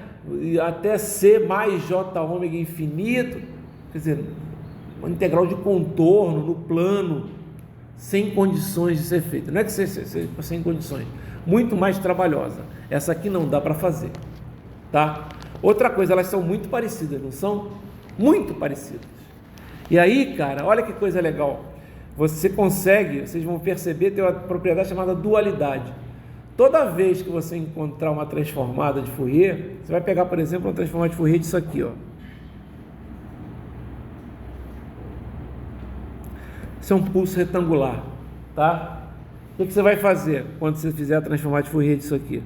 Até C mais J ômega infinito. Quer dizer, uma integral de contorno no plano, sem condições de ser feita. Não é que seja sem condições, muito mais trabalhosa. Essa aqui não dá para fazer, tá? Outra coisa, elas são muito parecidas, não são? Muito parecidas. E aí, cara, olha que coisa legal. Você consegue, vocês vão perceber, tem uma propriedade chamada dualidade. Toda vez que você encontrar uma transformada de Fourier, você vai pegar, por exemplo, uma transformada de Fourier disso aqui, ó. Isso é um pulso retangular, tá? O que você vai fazer quando você fizer a transformada de Fourier disso aqui?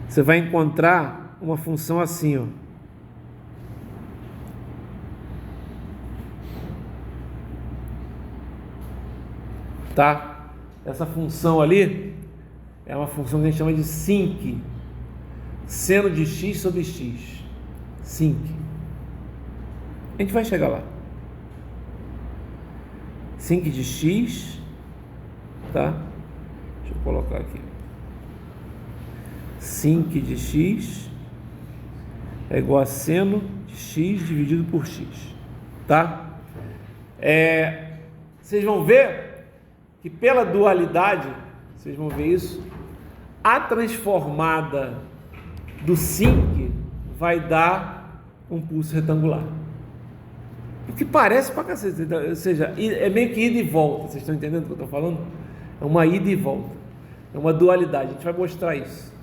Você vai encontrar uma função assim, ó. Tá? Essa função ali é uma função que a gente chama de sinc, seno de x sobre x, sinc. A gente vai chegar lá. Sinc de x, tá? Deixa eu colocar aqui. Sinc de x é igual a seno de x dividido por x, tá? Vocês vão ver que pela dualidade, vocês vão ver isso, a transformada do sinc vai dar um pulso retangular. Porque parece pra cacete, ou seja, é meio que ida e volta, vocês estão entendendo o que eu estou falando? É uma ida e volta, é uma dualidade, a gente vai mostrar isso.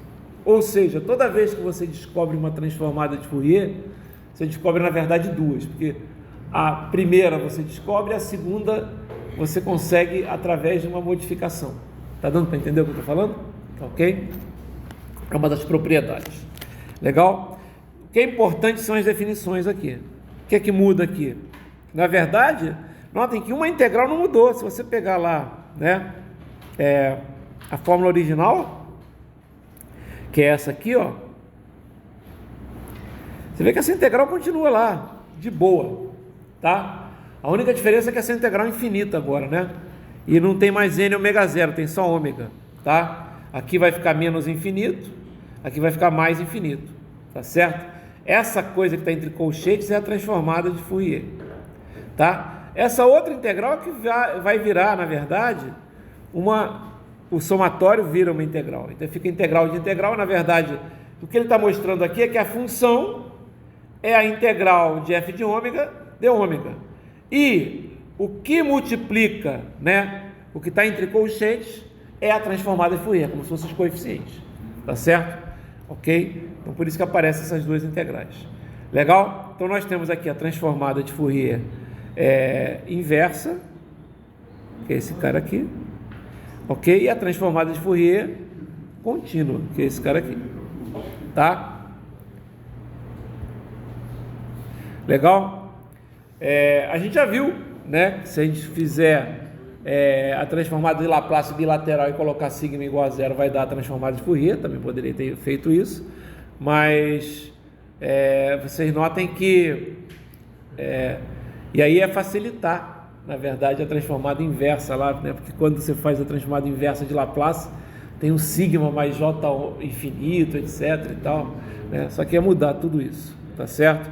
Ou seja, toda vez que você descobre uma transformada de Fourier, você descobre na verdade duas, porque a primeira você descobre, a segunda você consegue através de uma modificação. Tá dando para entender o que eu estou falando? Tá ok? É uma das propriedades. Legal? O que é importante são as definições aqui. O que é que muda aqui? Na verdade, notem que uma integral não mudou. Se você pegar lá, né, a fórmula original, que é essa aqui, ó, você vê que essa integral continua lá, de boa, tá? A única diferença é que essa integral é infinita agora, né? E não tem mais n ômega zero, tem só ômega, tá? Aqui vai ficar menos infinito, aqui vai ficar mais infinito, tá certo? Essa coisa que está entre colchetes é a transformada de Fourier, tá? Essa outra integral que vai virar, na verdade, o somatório vira uma integral. Então fica integral de integral. Na verdade, o que ele está mostrando aqui é que a função é a integral de f de ômega de ômega. E o que multiplica, né, o que está entre colchetes é a transformada de Fourier, como se fossem os coeficientes. Tá certo? Ok? Então por isso que aparecem essas duas integrais. Legal? Então nós temos aqui a transformada de Fourier inversa, que é esse cara aqui. Ok? E a transformada de Fourier contínua, que é esse cara aqui. Tá? Legal? A gente já viu, né, que se a gente fizer a transformada de Laplace bilateral e colocar sigma igual a zero, vai dar a transformada de Fourier. Também poderia ter feito isso, mas vocês notem que e aí é facilitar, na verdade, a transformada inversa lá, né? Porque quando você faz a transformada inversa de Laplace, tem um sigma mais j infinito, etc e tal, né? Só que é mudar tudo isso, tá certo?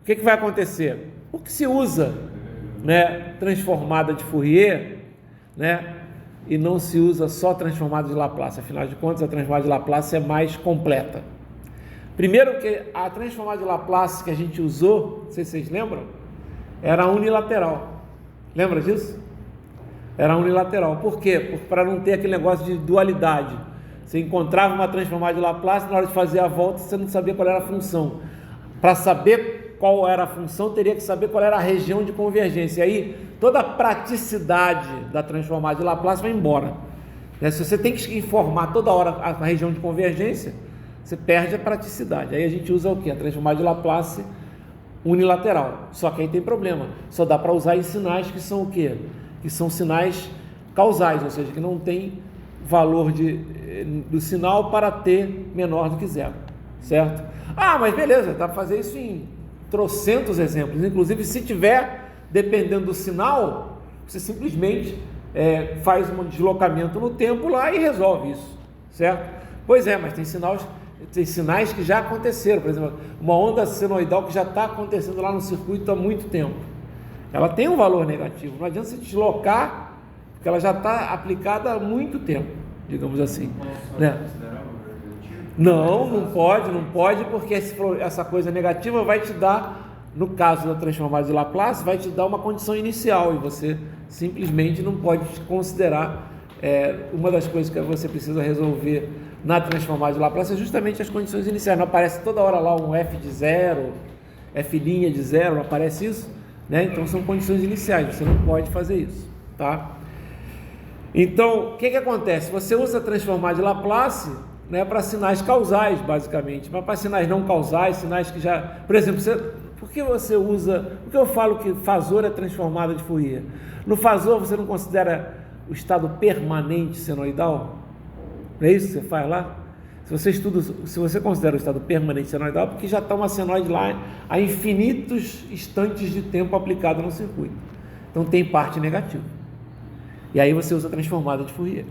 O que vai acontecer? O que se usa, né, transformada de Fourier, né, e não se usa só transformada de Laplace? Afinal de contas, a transformada de Laplace é mais completa. Primeiro que a transformada de Laplace que a gente usou, não sei se vocês lembram, era unilateral. Lembra disso? Era unilateral. Por quê? Para não ter aquele negócio de dualidade. Você encontrava uma transformada de Laplace, na hora de fazer a volta, você não sabia qual era a função. Para saber qual era a função, teria que saber qual era a região de convergência. E aí, toda a praticidade da transformada de Laplace vai embora. Se você tem que informar toda hora a região de convergência, você perde a praticidade. Aí a gente usa o quê? A transformada de Laplace unilateral. Só que aí tem problema. Só dá para usar em sinais que são o quê? Que são sinais causais, ou seja, que não tem valor do sinal para t menor do que zero. Certo? Ah, mas beleza, dá para fazer isso em trocentos exemplos. Inclusive, se tiver, dependendo do sinal, você simplesmente faz um deslocamento no tempo lá e resolve isso. Certo? Pois é, mas tem sinais que já aconteceram. Por exemplo, uma onda senoidal que já está acontecendo lá no circuito há muito tempo. Ela tem um valor negativo. Não adianta você deslocar, porque ela já está aplicada há muito tempo, digamos assim. Né? Não pode, porque essa coisa negativa vai te dar, no caso da transformada de Laplace, vai te dar uma condição inicial, e você simplesmente não pode considerar. Uma das coisas que você precisa resolver na transformada de Laplace é justamente as condições iniciais. Não aparece toda hora lá um f de zero, f' de zero, não aparece isso? Né? Então são condições iniciais, você não pode fazer isso, tá? Então, o que acontece? Você usa a transformada de Laplace, né, para sinais causais, basicamente, mas para sinais não causais, sinais que já... Por exemplo, por que você usa... Por que eu falo que fazor é transformada de Fourier? No fazor você não considera o estado permanente senoidal? Não é isso que você faz lá? Se você considera o estado permanente senoidal, é porque já está uma senoide lá a infinitos instantes de tempo aplicado no circuito. Então tem parte negativa. E aí você usa a transformada de Fourier.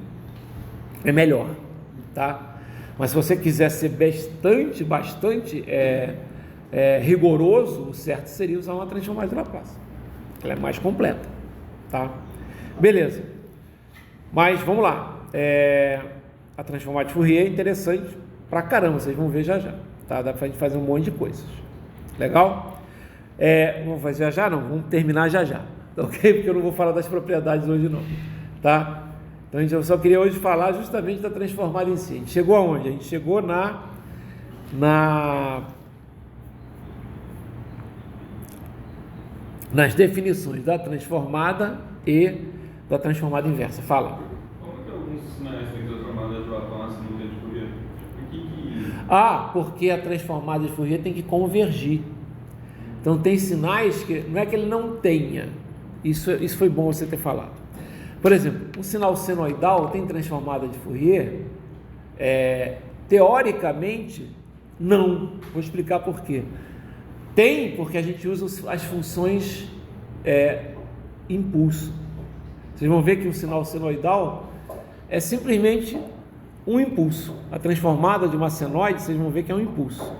É melhor, tá? Mas se você quiser ser bastante rigoroso, o certo seria usar uma transformada de Laplace. Ela é mais completa, tá? Beleza. Mas vamos lá. A transformada de Fourier é interessante pra caramba, vocês vão ver já já, tá? Dá pra gente fazer um monte de coisas. Legal? Vamos fazer já? Não, vamos terminar já, tá ok? Porque eu não vou falar das propriedades hoje não, tá? Então eu só queria hoje falar justamente da transformada em si. A gente chegou aonde? A gente chegou nas definições da transformada e da transformada inversa. Fala. Como que alguns sinais têm transformada de Laplace no tempo de Fourier? Porque a transformada de Fourier tem que convergir. Então tem sinais que não é que ele não tenha. Isso foi bom você ter falado. Por exemplo, um sinal senoidal tem transformada de Fourier? Teoricamente, não. Vou explicar por quê. Tem, porque a gente usa as funções impulso. Vocês vão ver que o sinal senoidal é simplesmente um impulso. A transformada de uma senoide, vocês vão ver que é um impulso.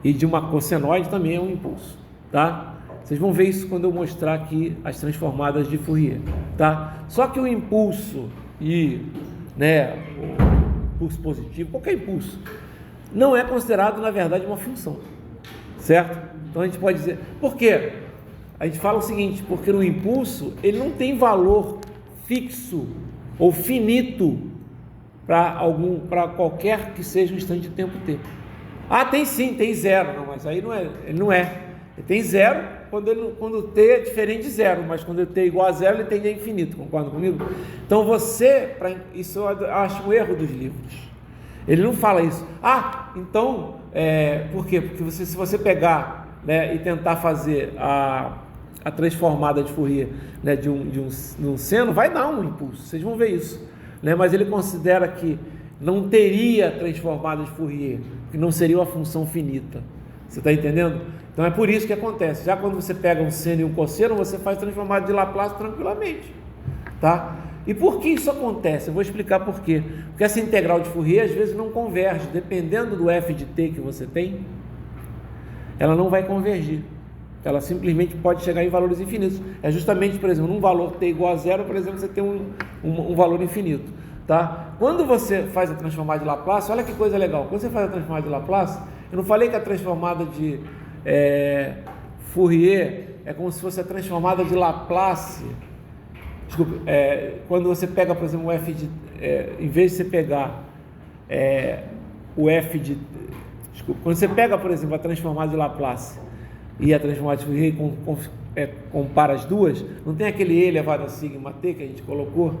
E de uma cossenoide também é um impulso, tá? Vocês vão ver isso quando eu mostrar aqui as transformadas de Fourier, tá? Só que o impulso o impulso positivo, qualquer impulso, não é considerado, na verdade, uma função, certo? Então a gente pode dizer, por quê? A gente fala o seguinte, porque no impulso ele não tem valor fixo ou finito para qualquer que seja um instante de tempo t. Tem sim, tem zero, não, mas aí ele não é. Ele tem zero quando t é diferente de zero, mas quando t é igual a zero, ele tende a infinito, concorda comigo? Então isso eu acho um erro dos livros. Ele não fala isso. Então, por quê? Porque se você pegar, e tentar fazer a transformada de Fourier, de um seno, vai dar um impulso, vocês vão ver isso. Mas ele considera que não teria transformada de Fourier, que não seria uma função finita. Você está entendendo? Então é por isso que acontece. Já quando você pega um seno e um cosseno, você faz transformada de Laplace tranquilamente, tá? E por que isso acontece? Eu vou explicar por quê. Porque essa integral de Fourier às vezes não converge, dependendo do f de t que você tem, ela não vai convergir. Ela simplesmente pode chegar em valores infinitos. É justamente, por exemplo, num valor t igual a zero, por exemplo, você tem um valor infinito, tá? Quando você faz a transformada de Laplace, olha que coisa legal. Quando você faz a transformada de Laplace, eu não falei que a transformada de Fourier é como se fosse a transformada de Laplace. Desculpa, quando você pega, por exemplo, o f de... em vez de você pegar o f de... Desculpa, quando você pega, por exemplo, a transformada de Laplace e a transformada de Fourier e compara as duas, não tem aquele e elevado a sigma t que a gente colocou?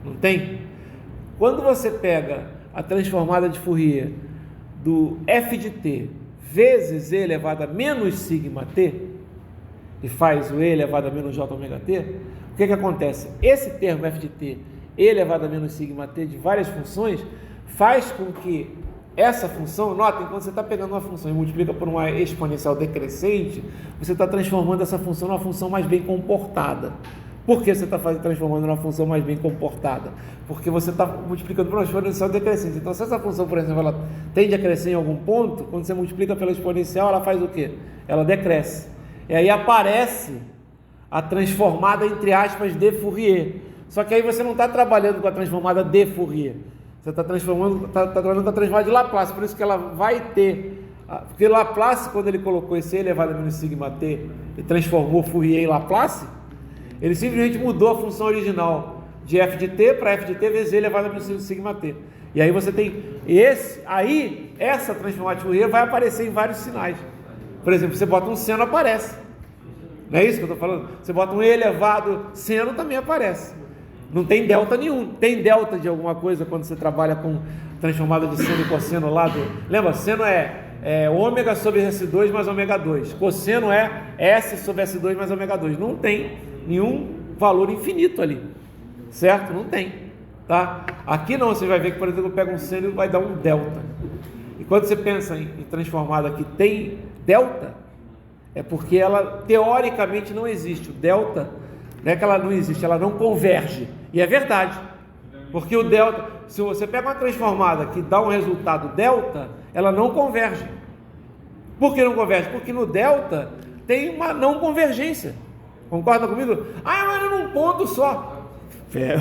Não tem? Quando você pega a transformada de Fourier do f de t vezes e elevado a menos sigma t e faz o e elevado a menos j ômega t, o que acontece? Esse termo f de t, e elevado a menos sigma t de várias funções, faz com que essa função, notem, quando você está pegando uma função e multiplica por uma exponencial decrescente, você está transformando essa função numa função mais bem comportada. Por que você está transformando numa função mais bem comportada? Porque você está multiplicando por uma exponencial decrescente. Então, se essa função, por exemplo, ela tende a crescer em algum ponto, quando você multiplica pela exponencial, ela faz o quê? Ela decresce. E aí aparece a transformada, entre aspas, de Fourier. Só que aí você não está trabalhando com a transformada de Fourier. Você está trabalhando com a transformada de Laplace. Por isso que ela vai ter... Porque Laplace, quando ele colocou esse e elevado a menos sigma t e transformou Fourier em Laplace, ele simplesmente mudou a função original de f de t para f de t vezes e elevado a menos sigma t. E aí você tem essa transformada de Fourier vai aparecer em vários sinais. Por exemplo, você bota um seno, aparece. Não é isso que eu estou falando? Você bota um e elevado, seno também aparece. Não tem delta nenhum. Tem delta de alguma coisa quando você trabalha com transformada de seno e cosseno lá do... Lembra? Seno é ômega sobre S2 mais ômega 2. Cosseno é S sobre S2 mais ômega 2. Não tem nenhum valor infinito ali. Certo? Não tem. Tá? Aqui não, você vai ver que, por exemplo, pega um seno e vai dar um delta. E quando você pensa em transformada que tem delta, é porque ela teoricamente não existe. O delta não é que ela não existe, ela não converge. E é verdade. Porque o delta, se você pega uma transformada que dá um resultado delta, ela não converge. Por que não converge? Porque no delta tem uma não convergência. Concorda comigo? Mas num ponto só.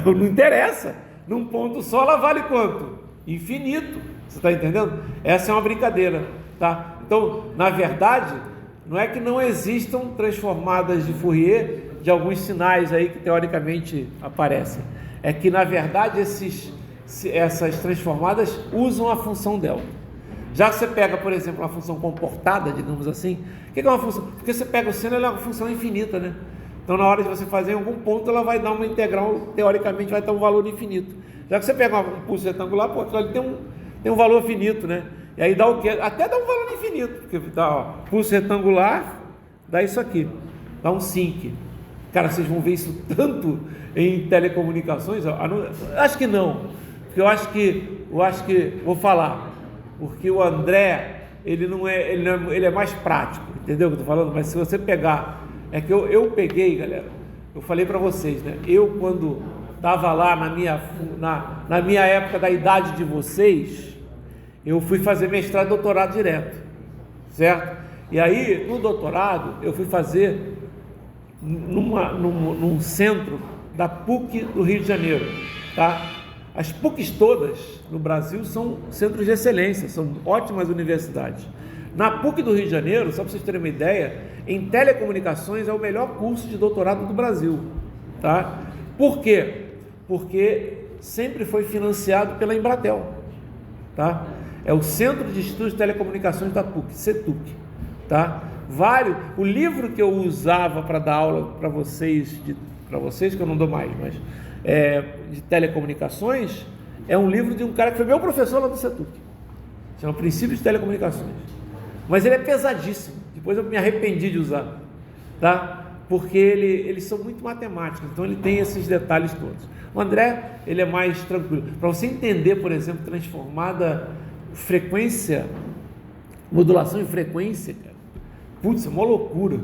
Não interessa. Num ponto só ela vale quanto? Infinito. Você está entendendo? Essa é uma brincadeira, tá? Então, na verdade, não é que não existam transformadas de Fourier de alguns sinais aí que teoricamente aparecem. É que, na verdade, essas transformadas usam a função delta. Já que você pega, por exemplo, uma função comportada, digamos assim, o que é uma função? Porque você pega o seno, ela é uma função infinita, né? Então, na hora de você fazer em algum ponto, ela vai dar uma integral, teoricamente vai ter um valor infinito. Já que você pega um pulso retangular, pô, aquilo ali tem um valor finito, né? E aí dá o quê? Até dá um valor infinito, porque dá, ó, pulso retangular, dá isso aqui, dá um sinc. Cara, vocês vão ver isso tanto em telecomunicações? Acho que não, porque eu acho que vou falar, porque o André, ele é mais prático, entendeu o que eu estou falando? Mas se você pegar, é que eu peguei, galera, eu falei para vocês, né? Eu, quando estava lá na minha época da idade de vocês, eu fui fazer mestrado e doutorado direto, certo? E aí, no doutorado, eu fui fazer num centro da PUC do Rio de Janeiro, tá? As PUCs todas no Brasil são centros de excelência, são ótimas universidades. Na PUC do Rio de Janeiro, só para vocês terem uma ideia, em telecomunicações é o melhor curso de doutorado do Brasil, tá? Por quê? Porque sempre foi financiado pela Embratel, tá? É o Centro de Estudos de Telecomunicações da PUC, CETUC, tá? O livro que eu usava para dar aula para vocês, que eu não dou mais, mas de telecomunicações, é um livro de um cara que foi meu professor lá do CETUC, chama Princípios de Telecomunicações, mas ele é pesadíssimo, depois eu me arrependi de usar, tá? Porque eles são muito matemáticos, então ele tem esses detalhes todos. O André, ele é mais tranquilo. Para você entender, por exemplo, transformada frequência, modulação em frequência, cara, putz, é uma loucura,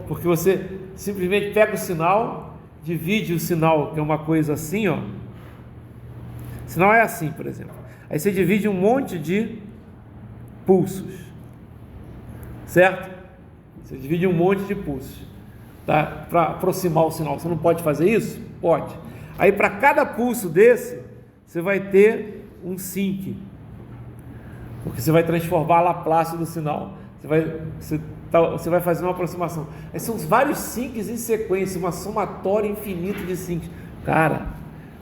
porque você simplesmente pega o sinal, divide o sinal, que é uma coisa assim, ó. O sinal é assim, por exemplo. Aí você divide um monte de pulsos, certo? Você divide um monte de pulsos, tá? Para aproximar o sinal. Você não pode fazer isso? Pode. Aí para cada pulso desse, você vai ter um sinc, porque você vai transformar a Laplace do sinal. Você vai fazer uma aproximação. Aí são vários sincs em sequência, uma somatória infinita de sincs. Cara,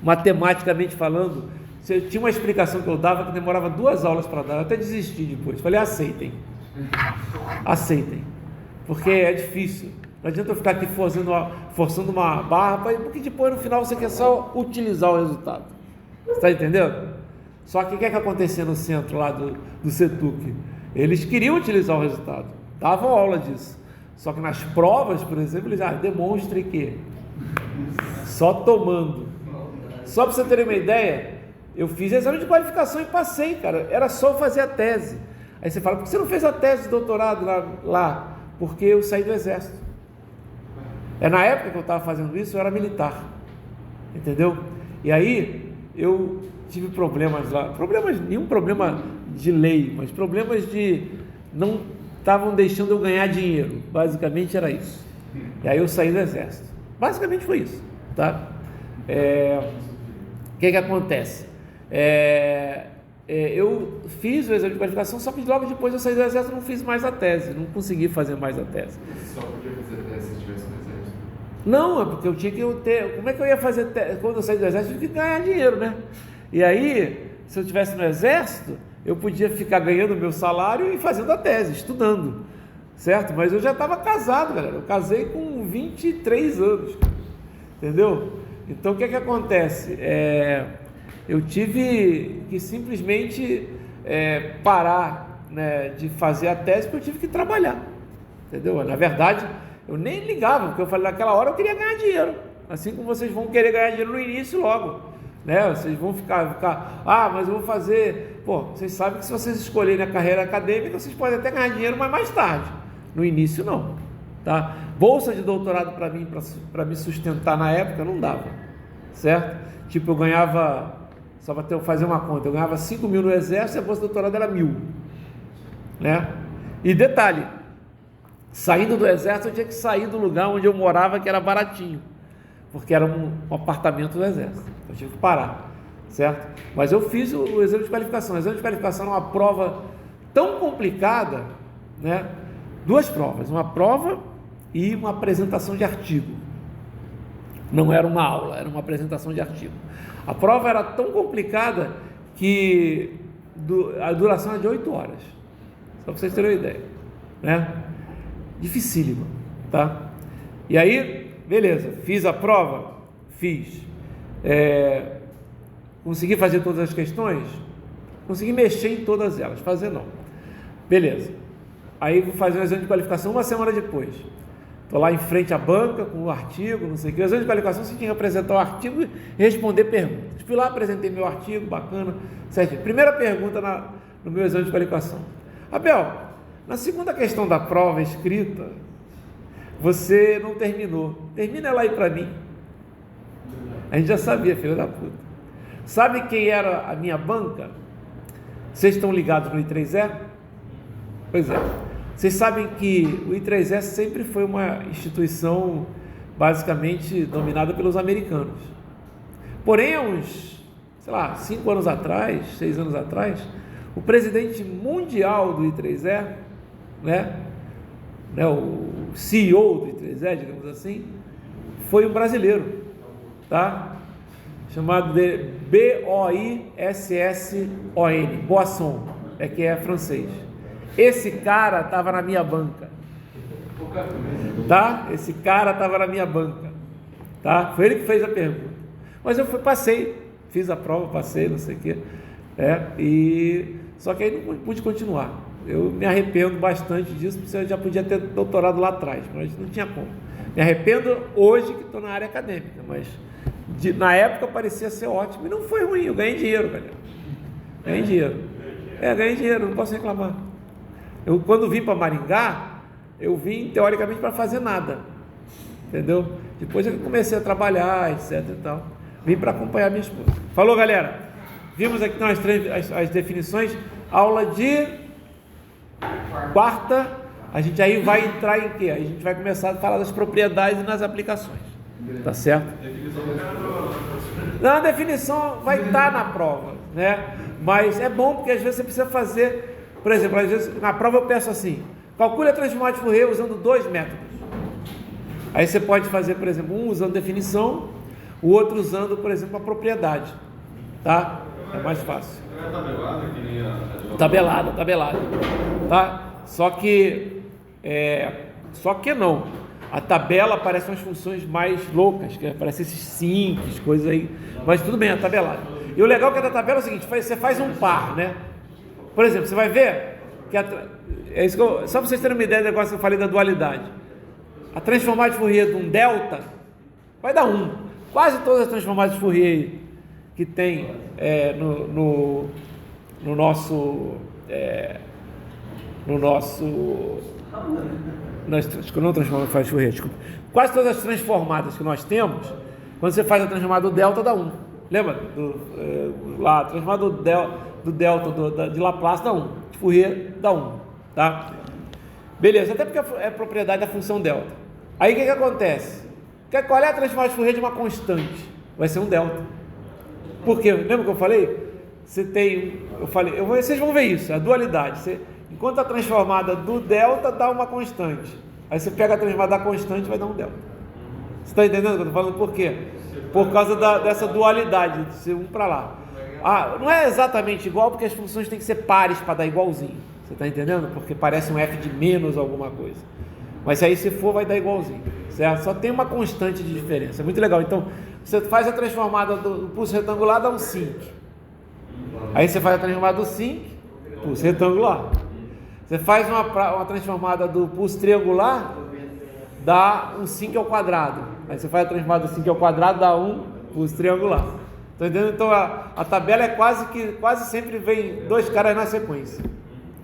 matematicamente falando, tinha uma explicação que eu dava que demorava 2 aulas para dar. Eu até desisti depois. Falei, aceitem, porque é difícil. Não adianta eu ficar aqui forçando uma barra, porque depois no final você quer só utilizar o resultado. Você está entendendo? Só que o que é que acontecia no centro lá do CETUC? Eles queriam utilizar o resultado, davam aula disso. Só que nas provas, por exemplo, eles demonstre que só tomando. Só para você ter uma ideia, eu fiz exame de qualificação e passei, cara. Era só fazer a tese. Aí você fala, por que você não fez a tese de doutorado lá? Porque eu saí do exército. Na época que eu estava fazendo isso, eu era militar, entendeu? E aí eu tive problemas lá, nenhum problema de lei, mas problemas de não estavam deixando eu ganhar dinheiro, basicamente era isso. E aí eu saí do exército, basicamente foi isso, tá? O que acontece? Eu fiz o exame de qualificação, só que logo depois eu saí do exército, não fiz mais a tese, não consegui fazer mais a tese. Você só podia fazer a tese se estivesse no exército? Não, é porque eu tinha que ter. Como é que eu ia fazer quando eu saí do exército? Eu tinha que ganhar dinheiro, né? E aí, se eu estivesse no exército, eu podia ficar ganhando meu salário e fazendo a tese, estudando, certo? Mas eu já estava casado, galera. Eu casei com 23 anos, entendeu? Então o que acontece? Eu tive que simplesmente parar, né, de fazer a tese, porque eu tive que trabalhar, entendeu? Na verdade, eu nem ligava, porque eu falei, naquela hora eu queria ganhar dinheiro, assim como vocês vão querer ganhar dinheiro no início logo, né? Vocês vão ficar, mas eu vou fazer, vocês sabem que se vocês escolherem a carreira acadêmica, vocês podem até ganhar dinheiro, mas mais tarde, no início não, tá? Bolsa de doutorado para mim, para me sustentar na época, não dava, certo? Tipo, eu ganhava, só para fazer uma conta, eu ganhava 5 mil no exército e a bolsa de doutorado era 1.000, né? E detalhe, saindo do exército, eu tinha que sair do lugar onde eu morava, que era baratinho, porque era um apartamento do exército, eu tive que parar, certo? Mas eu fiz o exame de qualificação. O exame de qualificação é uma prova tão complicada, né? Duas provas, uma prova e uma apresentação de artigo. Não era uma aula, era uma apresentação de artigo. A prova era tão complicada que a duração era de 8 horas. Só para vocês terem uma ideia, né? Dificílimo, tá? E aí, beleza, fiz a prova? Fiz. Consegui fazer todas as questões? Consegui mexer em todas elas, fazer não. Beleza. Aí vou fazer um exame de qualificação uma semana depois. Estou lá em frente à banca com o artigo, não sei o que. O exame de qualificação você tinha que apresentar o artigo e responder perguntas. Fui lá, apresentei meu artigo, bacana, certo? Primeira pergunta no meu exame de qualificação. Abel, na segunda questão da prova escrita, você não terminou. Termina ela aí para mim. A gente já sabia, filho da puta. Sabe quem era a minha banca? Vocês estão ligados no I3E? Pois é. Vocês sabem que o I3E sempre foi uma instituição basicamente dominada pelos americanos. Porém, há uns, 5 anos atrás, 6 anos atrás, o presidente mundial do I3E, né, o CEO do I3E, digamos assim, foi um brasileiro, tá? Chamado de B-O-I-S-S-O-N, Boisson, que é francês. Esse cara estava na minha banca, tá? Esse cara estava na minha banca, tá? Foi ele que fez a pergunta. Mas eu passei, fiz a prova, passei, não sei o quê, só que aí não pude continuar. Eu me arrependo bastante disso, porque eu já podia ter doutorado lá atrás, mas não tinha como. Me arrependo hoje que estou na área acadêmica, mas na época parecia ser ótimo e não foi ruim. Eu ganhei dinheiro, galera. Ganhei dinheiro, não posso reclamar. Eu, quando vim para Maringá, eu vim teoricamente para fazer nada, entendeu? Depois eu comecei a trabalhar, etc e tal. Vim para acompanhar minha esposa. Falou, galera? Vimos aqui as definições. Aula de quarta, a gente aí vai entrar em quê? A gente vai começar a falar das propriedades e nas aplicações. Tá certo? Não, a definição vai estar na prova, né? Mas é bom porque às vezes você precisa fazer. Por exemplo, às vezes na prova eu peço assim: calcule a transformada de Fourier usando 2 métodos. Aí você pode fazer, por exemplo, um usando definição, o outro usando, por exemplo, a propriedade, tá? É mais fácil. Não é tabelada que nem a Tabelada, tá? Só que não. A tabela aparece umas funções mais loucas, que aparecem esses sinks, coisas aí, mas tudo bem, a tabelada. E o legal que é da tabela é o seguinte: você faz um par, né? Por exemplo, você vai ver que só para vocês terem uma ideia do negócio que eu falei da dualidade. A transformada de Fourier de um delta vai dar 1. Quase todas as transformadas de Fourier que tem no nosso não transformada de Fourier, desculpa. Quase todas as transformadas que nós temos, quando você faz a transformada do delta dá 1. Lembra? A transformada do delta de Laplace dá 1, de Fourier dá 1, tá? Beleza, até porque é propriedade da função delta. Aí o que acontece? Qual é a transformada de Fourier de uma constante? Vai ser um delta. Por quê? Lembra que eu falei? Vocês vão ver isso, a dualidade. Enquanto a transformada do delta dá uma constante, aí você pega a transformada da constante e vai dar um delta. Você está entendendo o que eu estou falando? Por quê? Por causa dessa dualidade, de ser um para lá. Não é exatamente igual, porque as funções têm que ser pares para dar igualzinho. Você está entendendo? Porque parece um f de menos alguma coisa. Mas aí se for, vai dar igualzinho, certo? Só tem uma constante de diferença. É muito legal. Então, você faz a transformada do pulso retangular, dá um sinc. Aí você faz a transformada do sinc, pulso retangular. Você faz uma transformada do pulso triangular, dá um sinc ao quadrado. Aí você faz a transformada do sinc ao quadrado, dá um pulso triangular. Tá entendendo? Então a tabela é quase sempre vem 2 caras na sequência.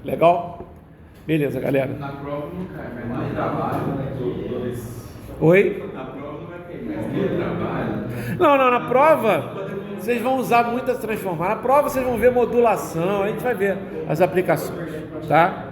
Legal? Beleza, galera. Na prova não cai, mas no trabalho. Oi? Na prova não vai cair, mas no trabalho. Não, na prova vocês vão usar muitas transformadas. Na prova vocês vão ver modulação, a gente vai ver as aplicações, tá?